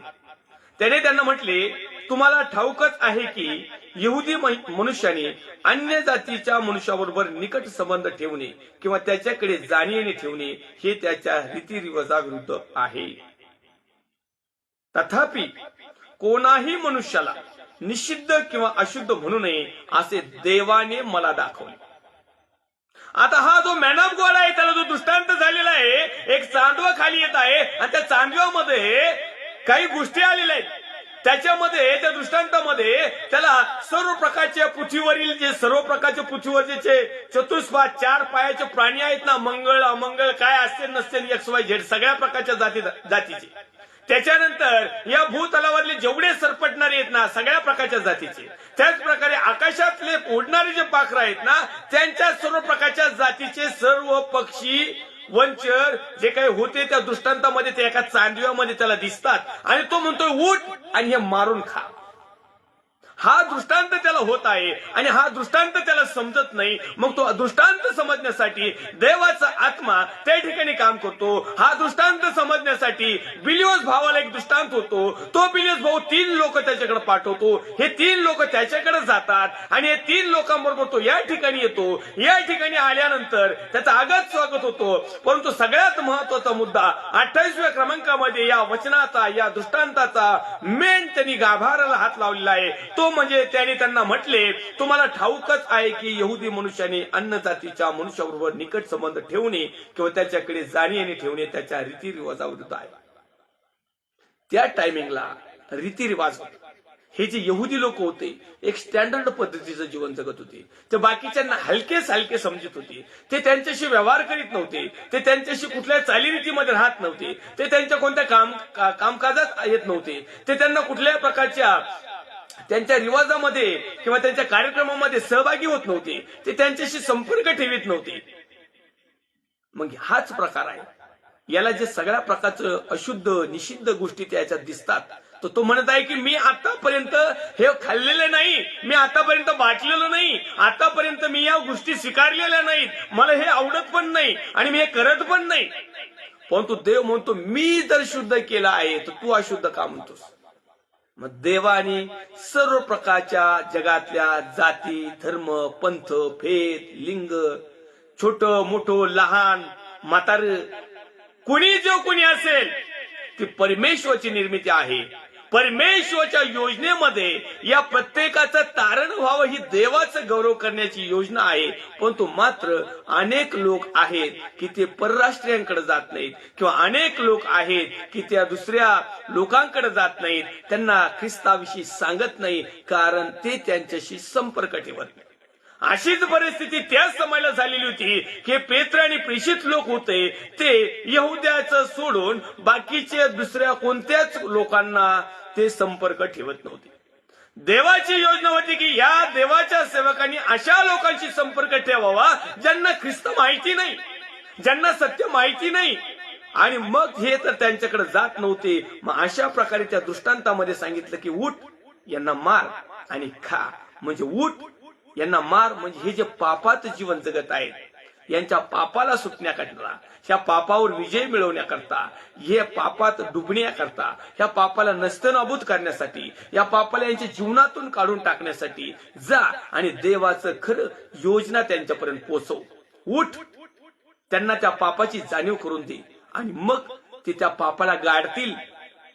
त्याने त्यांना म्हटले, तुम्हाला ठाऊकच आहे की यहुदी मनुष्याने अन्य जातीच्या मनुष्याबरोबर निकट संबंध ठेवणे किंवा त्याच्याकडे जाणीने ठेवणे हे त्याच्या रीतिरिवाजाविरुद्ध आहे. तथापि कोणाही मनुष्याला निषिद्ध किंवा अशुद्ध म्हणू नये असे देवाने मला दाखवले. आता हा जो मॅन ऑफ गॉड आहे त्याला जो दृष्टांत झालेला आहे, एक चांदवा खाली येत आहे आणि त्या चांदव्यामध्ये काही गोष्टी आलेल्या आहेत. त्याच्यामध्ये त्या दृष्टांतामध्ये त्याला सर्व प्रकारच्या पृथ्वीवरील जे सर्व प्रकारचे पृथ्वीवरचे चतुष्पाद 4 पायाचे प्राणी आहेत ना, मंगळ अमंगळ काय असते नसते XYZ सगळ्या प्रकारच्या जातीचे. त्याच्यानंतर या भूतलावरले जेवढे सरपटणारे आहेत ना सगळ्या प्रकारच्या जातीचे, त्याच प्रकारे आकाशातले उडणारे जे पाखरं आहेत ना त्यांच्या सर्व प्रकारच्या जातीचे सर्व पक्षी वंचर जे काही होते त्या दृष्टांतामध्ये ते एका चांदव्यामध्ये त्याला दिसतात आणि तो म्हणतोय उठ आणि हे मारून खा. हा दृष्टांत त्याला होत आहे आणि हा दृष्टांत त्याला समजत नाही. मग तो दृष्टांत समजण्यासाठी देवाचा आत्मा त्या ठिकाणी काम करतो. हा दृष्टांत समजण्यासाठी बिलिओस भावाला एक दृष्टांत होतो. तो बिलिओस भाऊ 3 लोक त्याच्याकडे पाठवतो. हे 3 लोक त्याच्याकडे जातात आणि हे 3 लोकांबरोबर तो या ठिकाणी येतो. या ठिकाणी आल्यानंतर त्याचं आगत स्वागत होतो. परंतु सगळ्यात महत्वाचा मुद्दा 28व्या क्रमांकामध्ये या वचनाचा, या दृष्टांताचा मेन त्यांनी गाभाराला हात लावलेला आहे. तो म्हणजे त्याने त्यांना म्हटले, तुम्हाला ठाऊकच आहे की यहुदी मनुष्याने अन्य जातीच्या मनुष्याबरोबर निकट संबंध ठेवणे किंवा त्याच्याकडे जाणीने ठेवणे त्याच्या रीतिरिवाजाविरुद्ध आहे. त्या टायमिंगला रीतिरिवाज हे जे यहुदी लोक होते एक स्टँडर्ड पद्धतीचं जीवन जगत होते. ते बाकीच्यांना हलके समजत होते. ते त्यांच्याशी व्यवहार करीत नव्हते. ते त्यांच्याशी कुठल्या चालीरीतीमध्ये राहत नव्हते. ते त्यांच्या कोणत्या कामकाजात येत नव्हते. ते त्यांना कुठल्या प्रकारच्या त्यांच्या रिवाजामध्ये किंवा त्यांच्या कार्यक्रमामध्ये सहभागी होत नव्हते. ते त्यांच्याशी संपर्क ठेवीत नव्हते. मग हाच प्रकार आहे. याला जे सगळ्या प्रकारचं अशुद्ध निषिद्ध गोष्टी त्याच्यात दिसतात तर तो म्हणत आहे की मी आतापर्यंत हे खाल्लेले नाही, मी आतापर्यंत बाटलेलं नाही, आतापर्यंत मी या गोष्टी स्वीकारलेल्या नाहीत, मला हे आवडत पण नाही आणि मी हे करत पण नाही. परंतु देव म्हणतो मी जर शुद्ध केलं आहे तर तू अशुद्ध का म्हणतोस. मग देवाने सर्व प्रकारच्या जगातल्या जाती, धर्म, पंथ, भेद, लिंग, छोट मोठं, लहान म्हातार कुणी जो कुणी असेल ती परमेश्वराची निर्मिती आहे. परमेश्वराच्या योजनेमध्ये या प्रत्येकाचं तारण व्हावं ही देवाचं गौरव करण्याची योजना आहे. परंतु मात्र अनेक लोक आहेत की ते परराष्ट्रीयांकडे जात नाहीत किंवा अनेक लोक आहेत की त्या दुसऱ्या लोकांकडे जात नाहीत. त्यांना ख्रिस्ताविषयी सांगत नाही कारण ते त्यांच्याशी संपर्क ठेवत नाही. अशीच परिस्थिती त्याच समयाला झालेली होती की पेत्र आणि प्रेषित लोक होते ते यहुद्याचं सोडून बाकीचे दुसऱ्या कोणत्याच लोकांना ते संपर्क ठेवत नव्हते. देवाची योजना होती की या देवाच्या सेवकांनी अशा लोकांशी संपर्क ठेवावा ज्यांना ख्रिस्त माहिती नाही, ज्यांना सत्य माहिती नाही. आणि मग हे तर त्यांच्याकडे जात नव्हते. मग अशा प्रकारे त्या दृष्टांतामध्ये सांगितलं की उठ यांना मार आणि खा. म्हणजे उठ यांना मार म्हणजे हे जे पापाचं जीवन जगत आहेत यांच्या पापाला सुटण्याकरता, ह्या पापावर विजय मिळवण्याकरता, हे पापात डुबण्याकरता, ह्या पापाला नस्तनाबूत करण्यासाठी, या पापाला यांच्या जीवनातून काढून टाकण्यासाठी जा आणि देवाचं खरं योजना त्यांच्यापर्यंत पोहोचव. उठ, त्यांना त्या पापाची जाणीव करून दे आणि मग ते त्या पापाला गाडतील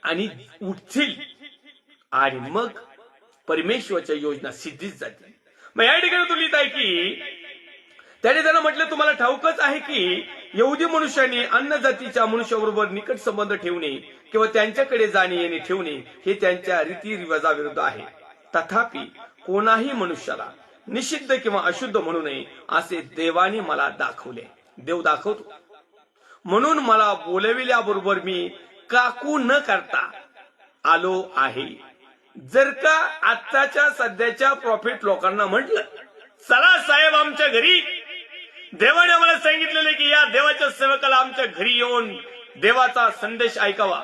आणि उठतील आणि मग परमेश्वराच्या योजना सिद्धीच जातील. मग या ठिकाणी तू लिहित आहे की त्याने त्यांना म्हटलं, तुम्हाला ठाऊकच आहे की यहुदी मनुष्याने अन्य जातीच्या मनुष्याबरोबर निकट संबंध ठेवणे किंवा त्यांच्याकडे जाणे येणे ठेवणे हे त्यांच्या रीतिरिवाजाविरुद्ध आहे. तथापि कोणाही मनुष्याला निषिद्ध किंवा अशुद्ध म्हणू नये असे देवाने मला दाखवले. देव दाखवतो म्हणून मला बोलविल्याबरोबर मी काकू न करता आलो आहे. जर का आत्ताच्या सध्याच्या प्रॉफिट लोकांना म्हटलं, चला साहेब आमच्या घरी, देवाने आम्हाला सांगितलेले की या देवाच्या सेवकाला आमच्या घरी येऊन देवाचा संदेश ऐकावा.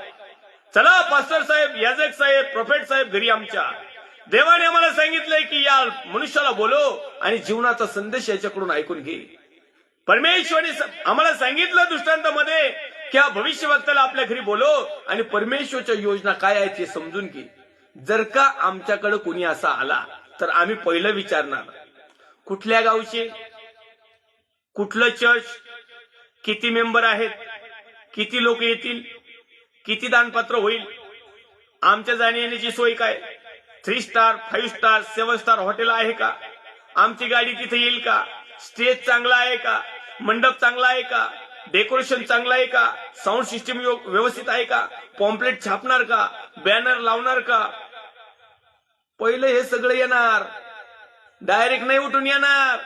चला पास्टर साहेब, याजक साहेब, प्रॉफेट साहेब घरी आमच्या, देवाने आम्हाला सांगितलंय की या मनुष्याला बोलव आणि जीवनाचा संदेश याच्याकडून ऐकून घे. परमेश्वराने आम्हाला सांगितलं दृष्टांतामध्ये की या भविष्यवक्त्याला आपल्या घरी बोलव आणि परमेश्वरच्या योजना काय आहेत हे समजून घे. जर का आमच्याकडे कोणी असा आला तर आम्ही पहिलं विचारणार, कुठल्या गावचे, कुठलं चर्च, किती मेंबर आहेत, किती लोक येतील, किती दानपत्र होईल, आमच्या जाण्या येण्याची सोय काय, 3 स्टार 5 स्टार 7 स्टार हॉटेल आहे का, आमची गाडी तिथे येईल का, स्टेज चांगला आहे का, मंडप चांगला आहे का, डेकोरेशन चांगलं आहे का, साऊंड सिस्टीम व्यवस्थित आहे का, पॉम्पलेट छापणार का, बॅनर लावणार का. पहिलं हे सगळं येणार, डायरेक्ट नाही उठून येणार.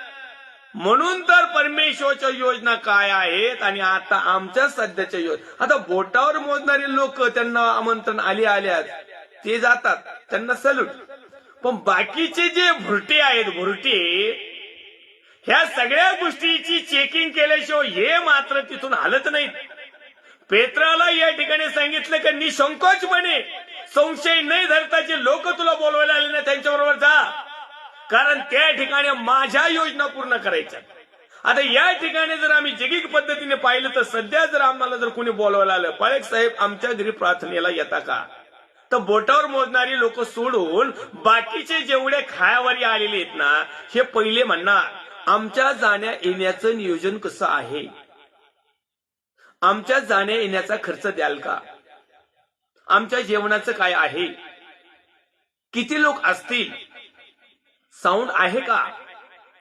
म्हणून तर परमेश्वरच्या योजना काय आहेत आणि आता आमच्या सध्याच्या योजना. आता बोटावर मोजणारे लोक, त्यांना आमंत्रण आल्यास ते जातात, त्यांना सल्यूट. पण बाकीचे जे भुरटे आहेत, भुरटे, ह्या सगळ्या गोष्टीची चेकिंग केल्याशिवाय हे मात्र तिथून हलत नाहीत. पेत्राला या ठिकाणी सांगितलं की निसंकोचपणे, संशय नाही धरता जे लोक तुला बोलवायला आले ना त्यांच्याबरोबर जा, कारण त्या ठिकाणी माझ्या योजना पूर्ण करायच्या. आता या ठिकाणी जर आम्ही जैगिक पद्धतीने पाहिलं तर सध्या जर आम्हाला जर कोणी बोलवायला आलं, पाळक साहेब आमच्या घरी प्रार्थनेला येता का, तर बोटावर मोजणारी लोक सोडून बाकीचे जेवढे खायावारी आलेले आहेत ना, हे पहिले म्हणणार आमच्या जाण्या येण्याचं नियोजन कसं आहे, आमच्या जाण्या येण्याचा खर्च द्याल का, आमच्या जेवणाचं काय आहे, किती लोक असतील, साऊंड आहे का.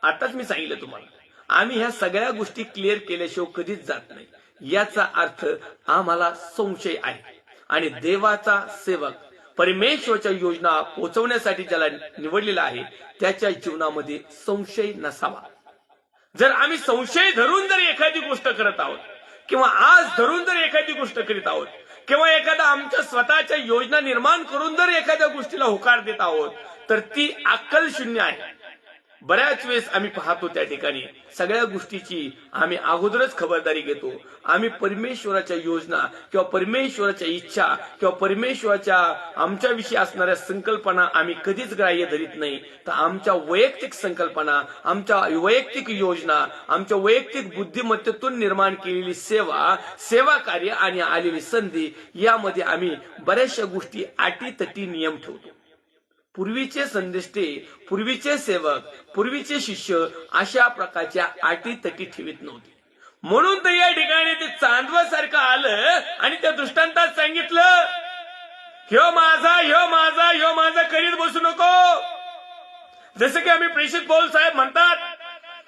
आताच मी सांगितलं तुम्हाला, आम्ही ह्या सगळ्या गोष्टी क्लिअर केल्याशिवाय कधीच जात नाही. याचा अर्थ आम्हाला संशय आहे आणि देवाचा सेवक परमेश्वरच्या योजना पोहोचवण्यासाठी ज्याला निवडलेला आहे त्याच्या जीवनामध्ये संशय नसावा. जर आम्ही संशय धरून जर एखादी गोष्ट करत आहोत किंवा आज धरून जर एखादी गोष्ट करीत आहोत किंवा एखादा आमच्या स्वतःच्या योजना निर्माण करून जर एखाद्या गोष्टीला होकार देत आहोत तर ती अक्कल शून्य आहे. बऱ्याच वेळेस आम्ही पाहतो त्या ठिकाणी सगळ्या गोष्टीची आम्ही अगोदरच खबरदारी घेतो. आम्ही परमेश्वराच्या योजना किंवा परमेश्वराच्या इच्छा किंवा परमेश्वराच्या आमच्याविषयी असणाऱ्या संकल्पना आम्ही कधीच ग्राह्य धरीत नाही. तर आमच्या वैयक्तिक संकल्पना, आमच्या वैयक्तिक योजना, आमच्या वैयक्तिक बुद्धिमत्तेतून निर्माण केलेली सेवा कार्य आणि आलेली संधी यामध्ये आम्ही बऱ्याचशा गोष्टी अटीतटी नियम ठेवतो. पूर्वीचे संदेष्टे, पूर्वीचे सेवक, पूर्वीचे शिष्य अशा प्रकारच्या अटीतटी ठेवीत नव्हते. म्हणून तर या ठिकाणी ते चांदवासारखं आलं आणि त्या दृष्टांतात सांगितलं, ह्यो माझा, ह्यो माझा, ह्यो माझा करीत बसू नको. जसं की आम्ही प्रेषित पौल साहेब म्हणतात,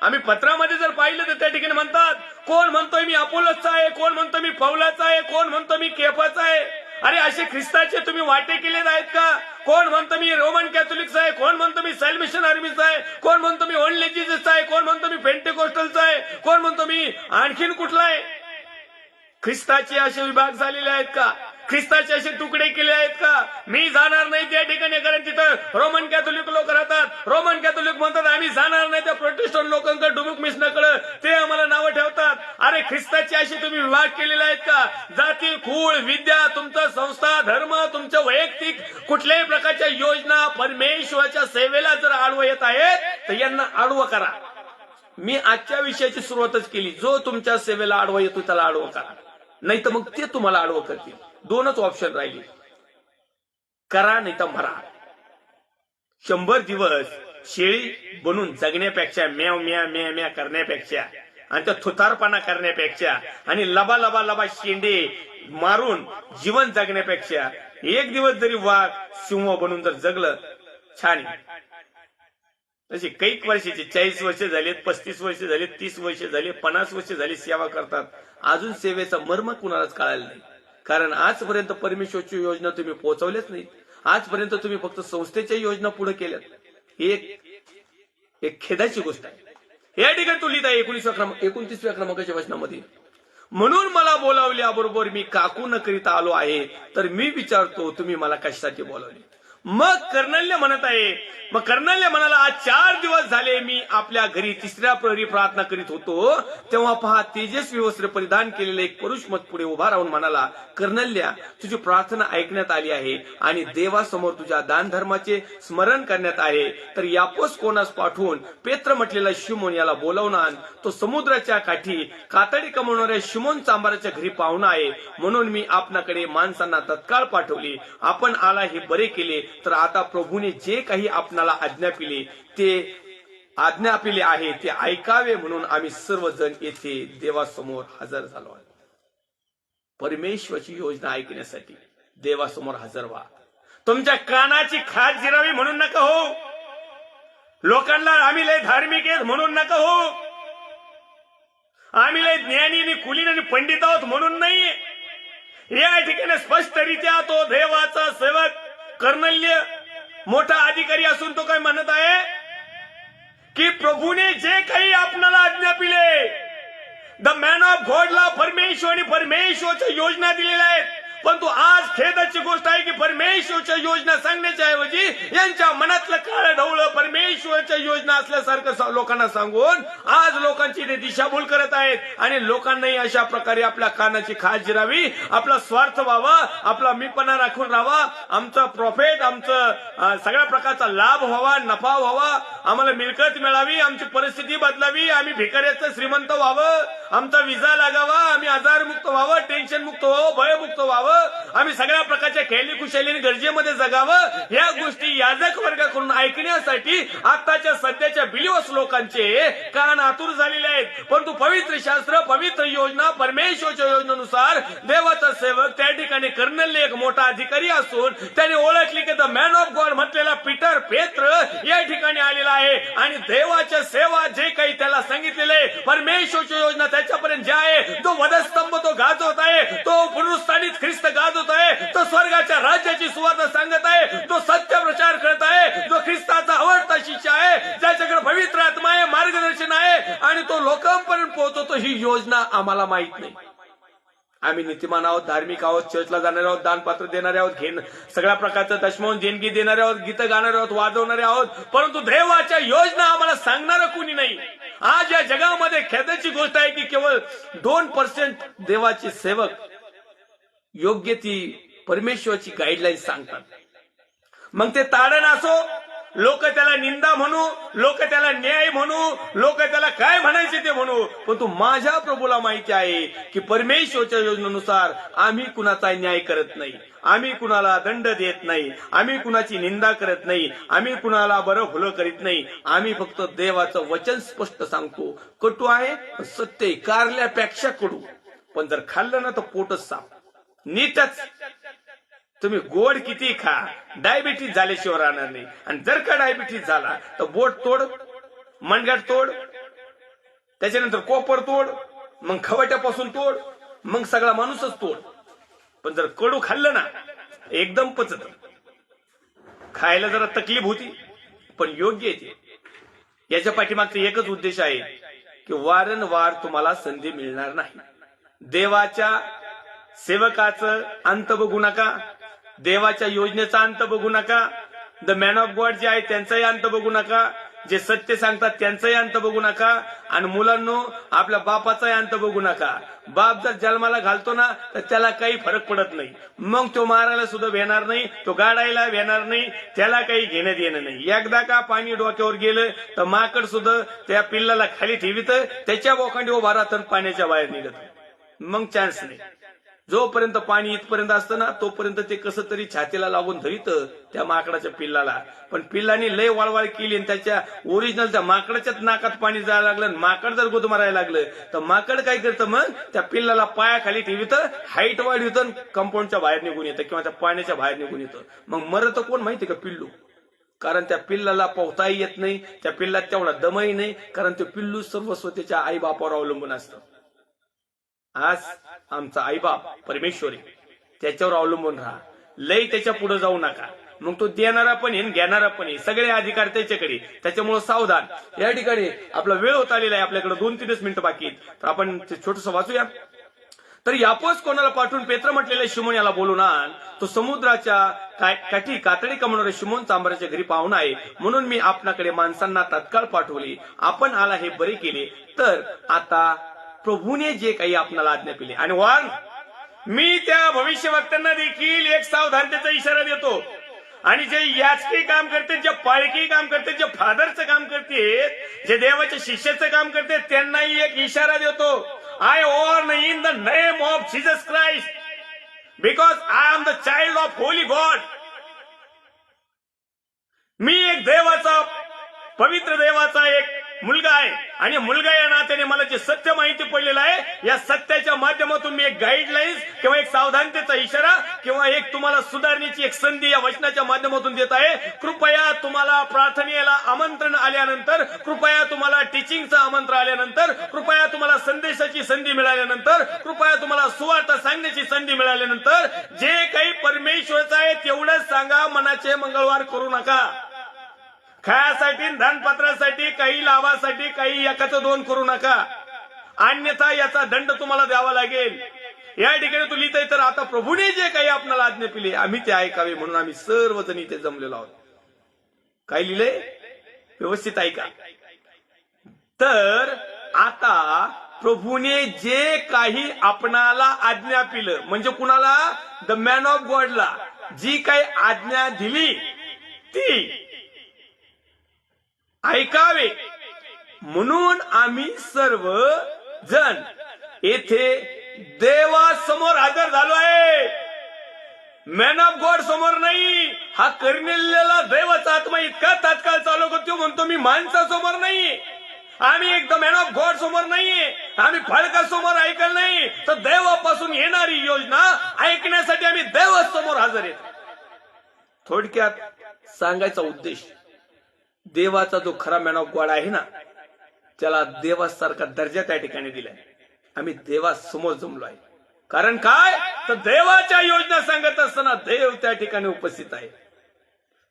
आम्ही पत्रामध्ये जर पाहिलं तर त्या ठिकाणी म्हणतात, कोण म्हणतोय मी अपोलोसचा आहे, कोण म्हणतो मी पौलाचा आहे, कोण म्हणतो मी केफाचा आहे. अरे असे ख्रिस्ताचे तुम्ही वाटे केलेले आहेत का. कोण म्हणतो मी रोमन कॅथोलिकचा आहे, कोण म्हणतो मी सॅल्वेशन आर्मीचा आहे, कोण म्हणतो मी ओनली जीससचा आहे, कोण म्हणतो मी पेंटेकोस्टलचा आहे, कोण म्हणतो मी आणखीन कुठला आहे. ख्रिस्ताचे असे विभाग झालेले आहेत का, ख्रिस्ताचे असे तुकडे केले आहेत का. मी जाणार नाही त्या ठिकाणी, कारण तिथं रोमन कॅथोलिक लोक राहतात. रोमन कॅथोलिक म्हणतात आम्ही जाणार नाही त्या प्रोटेस्टंट लोकांकडे डुबुक मिसनाकडे, ते आम्हाला नावं ठेवतात. अरे ख्रिस्ताचे असे तुम्ही विभाग केलेले आहेत का. जाती, कुळ, विद्या, तुमचा संस्था, धर्म, तुमच्या वैयक्तिक कुठल्याही प्रकारच्या योजना परमेश्वराच्या सेवेला जर आडवं येत आहेत तर यांना आडवं करा. मी आजच्या विषयाची सुरुवातच केली. जो तुमच्या सेवेला आडवा येतो त्याला आडवं करा, नाही तर मग ते तुम्हाला आडवं करतील. दोनच ऑप्शन राहिले, करा नाही तर मरा. 100 दिवस शेळी बनून जगण्यापेक्षा, म्याव म्या म्या म्या करण्यापेक्षा आणि त्या थुतारपणा करण्यापेक्षा आणि लबा लबा लबा शेंडे मारून जीवन जगण्यापेक्षा एक दिवस जरी वाघ सिंह बनून जर जगलं छान. तशी काही वर्षाची 40 वर्ष झालेत, 35 वर्ष झाले, 30 वर्ष झाले, 50 वर्ष झाली सेवा करतात, अजून सेवेचा मर्म कुणालाच कळायला नाही. कारण आजपर्यंत परमेश्वरची योजना तुम्ही पोहोचवल्याच नाही. आजपर्यंत तुम्ही फक्त संस्थेच्या योजना पुढे केल्यात. एक खेदाची गोष्ट आहे. या ठिकाणी तो लिहित आहे 29व्या क्रमांकाच्या वचनामध्ये, म्हणून मला बोलावल्याबरोबर मी काकू न करीता आलो आहे, तर मी विचारतो तुम्ही मला कशासाठी बोलावले. मग कर्नल्य म्हणत आहे, मग कर्नल्य म्हणाला, आज 4 दिवस झाले मी आपल्या घरी तिसऱ्या प्रहरी प्रार्थना करीत होतो, तेव्हा पहा तेजस्वी वस्त्र परिधान केलेला एक पुरुष मत पुढे उभा राहून म्हणाला, कर्नल्य तुझी प्रार्थना ऐकण्यात आली आहे आणि देवासमोर तुझ्या दान धर्माचे स्मरण करण्यात आहे. तर यापोस कोणास पाठवून पेत्र म्हटलेला शिमोन याला बोलावून आण. तो समुद्राच्या काठी कातडी कमवणाऱ्या शिमोन चांबाराच्या घरी पाहुणा आहे, म्हणून मी आपणाकडे माणसांना तत्काळ पाठवले. आपण आला हे बरे केले. तर आता प्रभूने जे काही आपणाला आज्ञा पिले आहे ते ऐकावे म्हणून आम्ही सर्वजण येथे देवासमोर हजर झालो आहे. परमेश्वराची योजना ऐकण्यासाठी देवासमोर हजर व्हा. तुमच्या कानाची खाज जिरावी म्हणून नका हो. लोकांना आम्ही लय धार्मिक आहेत म्हणून नका हो. आम्ही लय ज्ञानी आणि कुलीन आणि पंडित आहोत म्हणून नाही. या ठिकाणी स्पष्टरित्या तो देवाचा सेवक कर्नल्य मोठा अधिकारी असून तो काय म्हणत आहे की प्रभूने जे काही आपणाला आज्ञा पिले, द मॅन ऑफ गॉडला परमेश्वर आणि परमेश्वरच्या योजना दिलेल्या आहेत. परंतु आज खेदाची गोष्ट आहे की परमेश्वरच्या योजना सांगण्याच्या ऐवजी यांच्या मनातलं काळं ढवळं परमेश्वरच्या योजना असल्यासारखं लोकांना सांगून आज लोकांची ते दिशाभूल करत आहेत. आणि लोकांनाही अशा प्रकारे आपल्या कानाची खाज जिरावी, आपला स्वार्थ व्हावा, आपला मीपणा राखून राहावा, आमचं प्रॉफिट, आमचं सगळ्या प्रकारचा लाभ व्हावा, नफा व्हावा, आम्हाला मिळकत मिळावी, आमची परिस्थिती बदलावी, आम्ही भिकाऱ्याचं श्रीमंत व्हावं, आमचा विजा लागावा, आम्ही आजारमुक्त व्हावं, टेन्शन मुक्त व्हावं, भयमुक्त व्हावं, आम्ही सगळ्या प्रकारच्या खेळी कुशलीने गरजेमध्ये जगावं. या गोष्टी याजक वर्गाकडून ऐकण्यासाठी आताच्या सध्याच्या बिलिव्हर्स लोकांचे कान आतुर झालेले आहेत. परंतु पवित्र शास्त्र, पवित्र योजना, परमेश्वरच्या योजनेनुसार देवाचा सेवक त्या ठिकाणी कर्नल्य एक मोठा अधिकारी असून त्याने ओळखली की द मॅन ऑफ गॉड म्हटलेला पीटर पेत्र या ठिकाणी आलेला आहे आणि देवाच्या सेवा जे काही त्याला सांगितलेले परमेश्वरची योजना त्याच्यापर्यंत जे आहे, तो वधस्तंभ तो गाजवत आहे, तो पुनरुत्थानित ख्रिस्त गाजवत आहे, तो स्वर्गाच्या राज्याची सुवार्थ सांगत आहे, तो सत्य प्रचार करत आहे, जो ख्रिस्ताचा आवडता शिष्य आहे, ज्याच्याकडे पवित्र आत्मा आहे, मार्गदर्शन आहे आणि तो लोकांपर्यंत पोहोचवतो. ही योजना आम्हाला माहित नाही. आम्ही नीतिमान आहोत, धार्मिक आहोत, चर्चला जाणारे आहोत, दानपात्र देणारे आहोत, सगळ्या प्रकारचं दशमौन देणगी देणारे आहोत, गीतं गाणारे आहोत, वाजवणारे आहोत, परंतु देवाच्या योजना आम्हाला सांगणारं कुणी नाही. आज या जगामध्ये खेदाची गोष्ट आहे की केवळ 2% देवाचे सेवक योग्य ती परमेश्वराची गाईडलाईन सांगतात. मग ते ताडण असो, लोक त्याला निंदा म्हणू, लोक त्याला न्याय म्हणू, लोक त्याला काय म्हणायचे ते म्हणू, पण तू माझ्या प्रभूला माहिती आहे की परमेश्वरच्या योजनेनुसार आम्ही कुणाचा न्याय करत नाही, आम्ही कुणाला दंड देत नाही, आम्ही कुणाची निंदा करत नाही, आम्ही कुणाला बरं भलं करीत नाही. आम्ही फक्त देवाचं वचन स्पष्ट सांगतो. कटू आहे सत्य, कारल्यापेक्षा कडू, पण जर खाल्लं ना तर पोटच साफ. नीटच तुम्ही गोड किती खा, डायबिटीज झाल्याशिवाय राहणार नाही. आणि जर का डायबिटीज झाला तर बोट तोड, मनगट तोड, त्याच्यानंतर कोपर तोड, मग खवट्यापासून तोड, मग सगळा माणूसच तोड. पण जर कडू खाल्लं ना एकदम पचत. खायला जरा तकलीफ होती पण योग्य येते. याच्या पाठीमागचा एकच उद्देश आहे की वारंवार तुम्हाला संधी मिळणार नाही. देवाच्या सेवकाचं अंत बघू नका, देवाच्या योजनेचा अंत बघू नका, द मॅन ऑफ गॉड जे आहे त्यांचाही अंत बघू नका, जे सत्य सांगतात त्यांचाही अंत बघू नका, आणि मुलांनो आपल्या बापाचाही अंत बघू नका. बाप जर जन्माला घालतो ना तर त्याला काही फरक पडत नाही, मग तो मारायला सुद्धा भेणार नाही, तो गाडायला भेणार नाही, त्याला काही घेण्यात येणं नाही. एकदा का पाणी डोक्यावर गेलं तर माकड सुद्धा त्या पिल्लाला खाली ठेवित, त्याच्या बोकांडी उभा राहतं, पाण्याच्या बाहेर निघत, मग चान्स नाही. जोपर्यंत पाणी इथपर्यंत असतं ना तोपर्यंत ते कसं तरी छातीला लागून धरित त्या माकडाच्या पिल्लाला. पण पिल्लाने लय वळवळ केली आणि त्याच्या ओरिजिनल त्या माकडाच्याच नाकात पाणी जायला लागलं, माकड जर गुद मारायला लागलं तर माकड काय करतं, मग त्या पिल्लाला पायाखाली ठेवित, हाईट वाढवित, कंपाऊंडच्या बाहेर निघून येतं किंवा त्या पाण्याच्या बाहेर निघून येतं. मग मरत कोण माहिती का, पिल्लू. कारण त्या पिल्लाला पोहताही येत नाही, त्या पिल्लात तेवढा दमही नाही, कारण ते पिल्लू सर्वस्व त्याच्या आई बापावर अवलंबून असतं. आज आमचा आईबाप परमेश्वर आहे, त्याच्यावर अवलंबून राहा, लय त्याच्या पुढे जाऊ नका. मग तो देणारा पण आहे घेणारा पण आहे, सगळे अधिकार त्याच्याकडे, त्याच्यामुळे सावधान. या ठिकाणी आपला वेळ होत आलेला आहे, आपल्याकडे 2-3 मिनिटं बाकी आहेत, तर आपण छोटस वाचूया. तर यापोस कोणाला पाठवून पेत्र म्हटलेल्या शिमोन याला बोलून आण, तो समुद्राच्या काठी कातडी कमवणाऱ्या शिमोन चांबराच्या घरी पाहुणा आहे, म्हणून मी आपणाकडे माणसांना तत्काळ पाठवले, आपण आला हे बरे केले. तर आता प्रभूने जे काही आपणाला आज्ञा केली, आणि वाण मी त्या भविष्यवक्त्यांना देखील एक सावधानतेचा इशारा देतो, आणि जे याचकी काम करते, जे पाळकी काम करते, जे फादरचं काम करते, जे देवाच्या शिष्याचं काम करते, त्यांनाही एक इशारा देतो. I warn in the name of Jesus Christ, because I am the child of holy God. मी एक देवाचा, पवित्र देवाचा एक मुलगा आहे, आणि मुलगा या नात्याने मला जे सत्य माहिती पडलेलं आहे, या सत्याच्या माध्यमातून मी एक गाईडलाईन्स किंवा एक सावधानतेचा इशारा किंवा एक तुम्हाला सुधारण्याची एक संधी या वचनाच्या माध्यमातून देत आहे. कृपया तुम्हाला प्रार्थनेला आमंत्रण आल्यानंतर, कृपया तुम्हाला टीचिंगचं आमंत्रण आल्यानंतर, कृपया तुम्हाला संदेशाची संधी मिळाल्यानंतर, कृपया तुम्हाला सुवार्ता सांगण्याची संधी मिळाल्यानंतर, जे काही परमेश्वरचं आहे तेवढंच सांगा, मनाचे मंगळवार करू नका. खायासाठी, धनपत्रासाठी, काही लाभासाठी, काही एकाचं 2 करू नका, अन्यथा याचा दंड तुम्हाला द्यावा लागेल. या ठिकाणी तू लिहितंय, तर आता प्रभूने जे काही आपल्याला आज्ञा केली आम्ही ते ऐकावे, म्हणून आम्ही सर्वजण इथे जमलेलो आहोत. काय लिहिलंय, व्यवस्थित ऐका. तर आता प्रभूने जे काही आपणाला आज्ञा पिलं, म्हणजे कुणाला, द मॅन ऑफ गॉडला जी काही आज्ञा दिली ती ऐकावे, म्हणून आम्ही सर्व जण येथे देवासमोर हजर झालो आहे. मॅन ऑफ गॉड समोर नाही. हा करनेलेला देवाचा आत्मा इतका तात्काळ चालू करतो, म्हणतो मी माणसासमोर नाही, आम्ही एकदम मॅन ऑफ गॉड समोर नाहीये, आम्ही फळकासमोर ऐकलं नाही, तर देवापासून येणारी योजना ऐकण्यासाठी आम्ही देवासमोर हजर आहेत. थोडक्यात सांगायचा उद्देश, देवाचा जो खरा मॅन ऑफ गॉड आहे ना, त्याला देवासारखा दर्जा त्या ठिकाणी दिलाय. आम्ही देवासमोर जमलो आहे. कारण काय, तर देवाच्या योजना सांगत असताना देव त्या ठिकाणी उपस्थित आहे.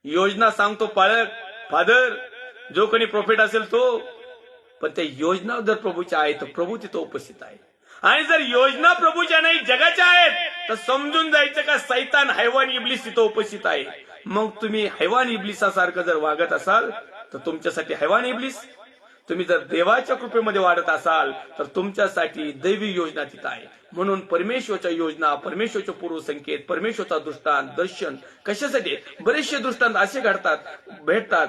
योजना सांगतो पालक, फादर, जो कोणी प्रॉफिट असेल तो, पण त्या योजना जर प्रभूच्या आहेत तर प्रभू तिथं उपस्थित आहे. आणि जर योजना प्रभूच्या नाही जगाच्या आहेत तर समजून जायचं का सैतान, हैवान, इब्लिस तिथं उपस्थित आहे. मग तुम्ही हैवान इब्लिसासारखं जर वागत असाल तर तुमच्यासाठी हैवान इब्लिस, तुम्ही जर देवाच्या कृपेमध्ये वाढत असाल तर तुमच्यासाठी दैवी योजना तिथं आहे. म्हणून परमेश्वरच्या योजना, परमेश्वरचे पूर्वसंकेत, परमेश्वरचा दृष्टांत, दर्शन कशासाठी, बरेचसे दृष्टांत असे घडतात, भेटतात,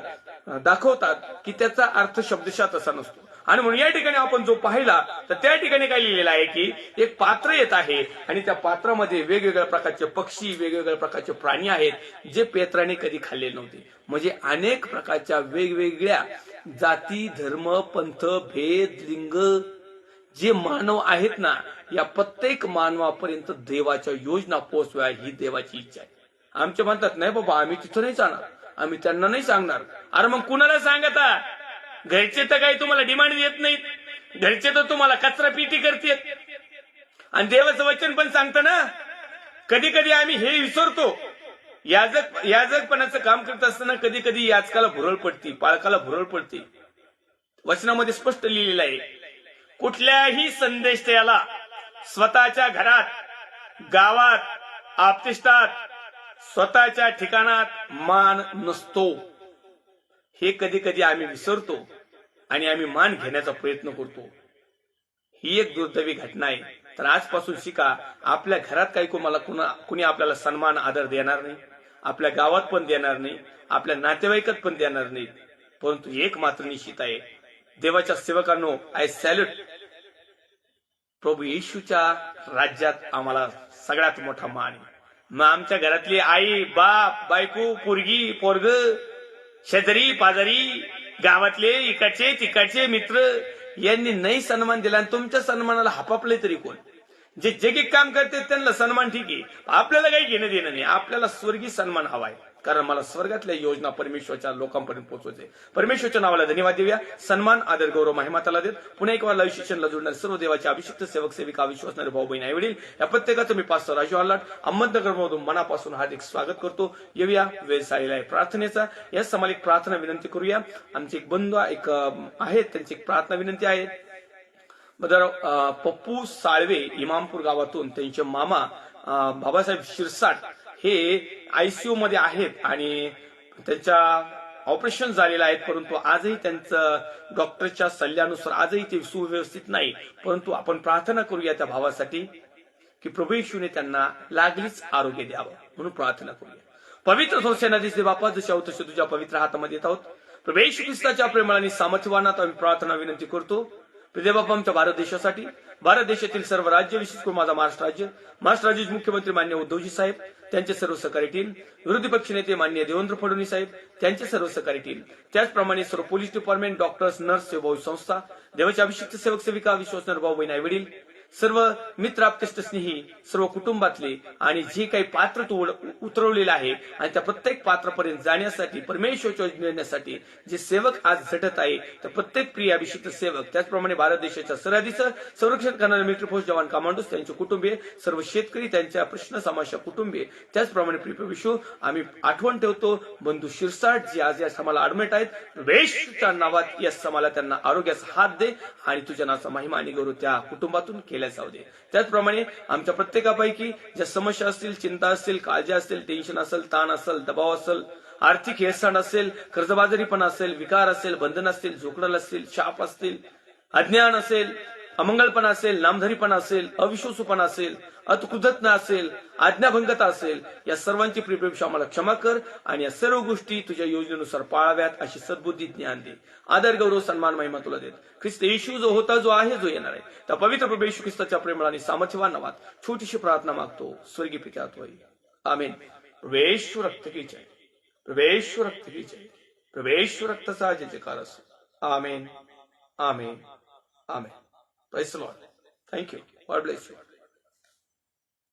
दाखवतात की त्याचा अर्थ शब्दशः तसा नसतो. आणि म्हणून या ठिकाणी आपण जो पाहिला तर त्या ठिकाणी काय लिहिलेलं आहे की एक पात्र येत आहे, आणि त्या पात्रामध्ये वेगवेगळ्या प्रकारचे पक्षी, वेगवेगळ्या प्रकारचे प्राणी आहेत जे पेत्राने कधी खाल्ले नव्हते. म्हणजे अनेक प्रकारच्या वेगवेगळ्या जाती, धर्म, पंथ, भेद, लिंग जे मानव आहेत ना, या प्रत्येक मानवापर्यंत देवाच्या योजना पोहोचव्या ही देवाची इच्छा आहे. आमचे म्हणतात नाही बाबा आम्ही तिथं नाही जाणार, आम्ही त्यांना नाही सांगणार. अरे मग कुणाला सांगता, घरचे तर काही तुम्हाला डिमांड देत नाहीत, घरचे तर तुम्हाला कचरा पिटी करतात, आणि देवाचं वचन पण सांगतं ना. कधी कधी आम्ही हे विसरतो, याजकपणाचं काम करत असताना कधी कधी याचकाला भुरळ पडती, पाळकाला भुरळ पडते. वचनामध्ये स्पष्ट लिहिलेलं आहे, कुठल्याही संदेश त्याला स्वतःच्या घरात, गावात, आपतिष्टात, स्वतःच्या ठिकाणात मान नसतो. हे कधी कधी आम्ही विसरतो आणि आम्ही मान घेण्याचा प्रयत्न करतो. ही एक दुर्दैवी घटना आहे. तर आजपासून शिका. आपल्या घरात काही कुणी आपल्याला सन्मान आदर देणार नाही, आपल्या गावात पण देणार नाही, आपल्या नातेवाईकात पण देणार नाही. परंतु एक मात्र निश्चित आहे, देवाच्या सेवकांनो, आय सॅल्यूट. प्रभू येशूच्या राज्यात आम्हाला सगळ्यात मोठा मान आहे. मग आमच्या घरातली आई, बाप, बायको, पोरगी, पोरग, शेजारी पाजारी, गावातले इकडचे तिकडचे मित्र यांनी नाही सन्मान दिला आणि तुमच्या सन्मानाला हापापले तरी कोण? जे जगिक काम करते त्यांना सन्मान ठीक आहे, आपल्याला काही घेणं देणं नाही. आपल्याला स्वर्गीय सन्मान हवाय, कारण मला स्वर्गातल्या योजना परमेश्वरच्या लोकांपर्यंत पोहोचवायचे. परमेश्वरच्या नावाला धन्यवाद देऊया. सन्मान, आदर, गौरव, महिमा त्याला देत. पुन्हा एक वेळा लाईव्ह सेशनला जोडणारे सर्व देवाचे अभिषिक्त सेवक सेविका, विश्वासणारे भाऊ बहीण आई वडील या प्रत्येकाचं मी पास्टर राजू हल्लाट अहमदनगरमधून मनापासून हार्दिक स्वागत करतो. येऊया वेळ झालेला आहे प्रार्थनेचा. या समालिक प्रार्थना विनंती करूया. आमचे एक बंधू आहेत, त्यांची एक प्रार्थना विनंती आहे. पप्पू साळवे इमामपूर गावातून त्यांचे मामा बाबासाहेब शिरसाट हे आयसीयू मध्ये आहेत आणि त्यांच्या ऑपरेशन झालेलं आहे, परंतु आजही त्यांचं डॉक्टरच्या सल्ल्यानुसार आजही ते सुव्यवस्थित नाही. परंतु आपण प्रार्थना करूया त्या भावासाठी की प्रभू येशूने त्यांना लागलीच आरोग्य द्यावं, म्हणून प्रार्थना करूया. पवित्र थोरसेना दिसते बापा, जशा तसे तुझ्या पवित्र हातामध्ये येत आहोत. प्रभू येशू ख्रिस्ताच्या प्रेमाने सामर्थ्यवानात आम्ही प्रार्थना विनंती करतो. प्रिय बापा, आमच्या भारत देशासाठी, भारत देशातील सर्व राज्य, विशेष करून माझा महाराष्ट्र राज्याचे मुख्यमंत्री माननीय उद्धवजी साहेब, त्यांचे सर्व सहकारी टीम, विरोधी पक्ष नेते माननीय देवेंद्र फडणवीस साहेब, त्यांचे सर्व सहकारी टीम, त्याचप्रमाणे सर्व पोलीस डिपार्टमेंट, डॉक्टर्स, नर्स, सेवाभावी संस्था, देवाचे अभिषिक्त सेवक सेविका, विश्वासणारे भाऊ बहीण आई वडील, सर्व मित्र आप्तेष्ट स्नेही, सर्व कुटुंबातले आणि जे काही पात्र उतरवलेले आहे आणि त्या प्रत्येक पात्रापर्यंत जाण्यासाठी, परमेश्वरच्या मिळण्यासाठी जे सेवक आज झटत आहे, तर प्रत्येक प्रिय अभिषिक्त सेवक, त्याचप्रमाणे भारत देशाच्या सरहदीचं संरक्षण करणारे मिलिटरी फोर्स जवान, कमांडोज, त्यांचे कुटुंबीय, सर्व शेतकरी, त्यांच्या प्रश्न समाजाच्या कुटुंबीय, त्याचप्रमाणे प्रिय विशू आम्ही आठवण ठेवतो बंधू शिरसाट जे आज या समाला ऍडमिट आहेत. वेशच्या नावात या समाला त्यांना आरोग्याचा हात दे आणि तुझ्या नावाचा महिमा आणि गौरव त्या कुटुंबातून केला जाऊ दे. त्याचप्रमाणे आमच्या प्रत्येकापैकी ज्या समस्या असतील, चिंता असतील, काळजी असतील, टेन्शन असेल, ताण असेल, दबाव असेल, आर्थिक हेळसांड असेल, कर्जबाजारीपणा असेल, विकार असेल, बंधन असतील, जोखडल असतील, शाप असतील, अज्ञान असेल, अमंगलपणा असेल, नामधारीपणा असेल, अविश्वासूपणा असेल, अतकृतज्ञता असेल, आज्ञाभंगता असेल, या सर्वांची प्रियपेक्षा आम्हाला क्षमा कर आणि या सर्व गोष्टी तुझ्या योजनेनुसार पाळाव्यात अशी सद्बुद्धी ज्ञान दे. आदर, गौरव, सन्मान, महिमा तुला देत. ख्रिस्त येशू जो होता, जो आहे, जो येणार आहे, त्या पवित्र प्रभू येशू ख्रिस्ताच्या प्रेमळा आणि सामर्थ्यवान नावात छोटीशी प्रार्थना मागतो. स्वर्गीय पिता त्वय. आमेन. प्रभू रक्त की जय, प्रभू रक्त की जय, प्रभू रक्ताचा जयकार असो. आमेन, आमेन, आमेन. Praise the Lord. Thank you. God bless you.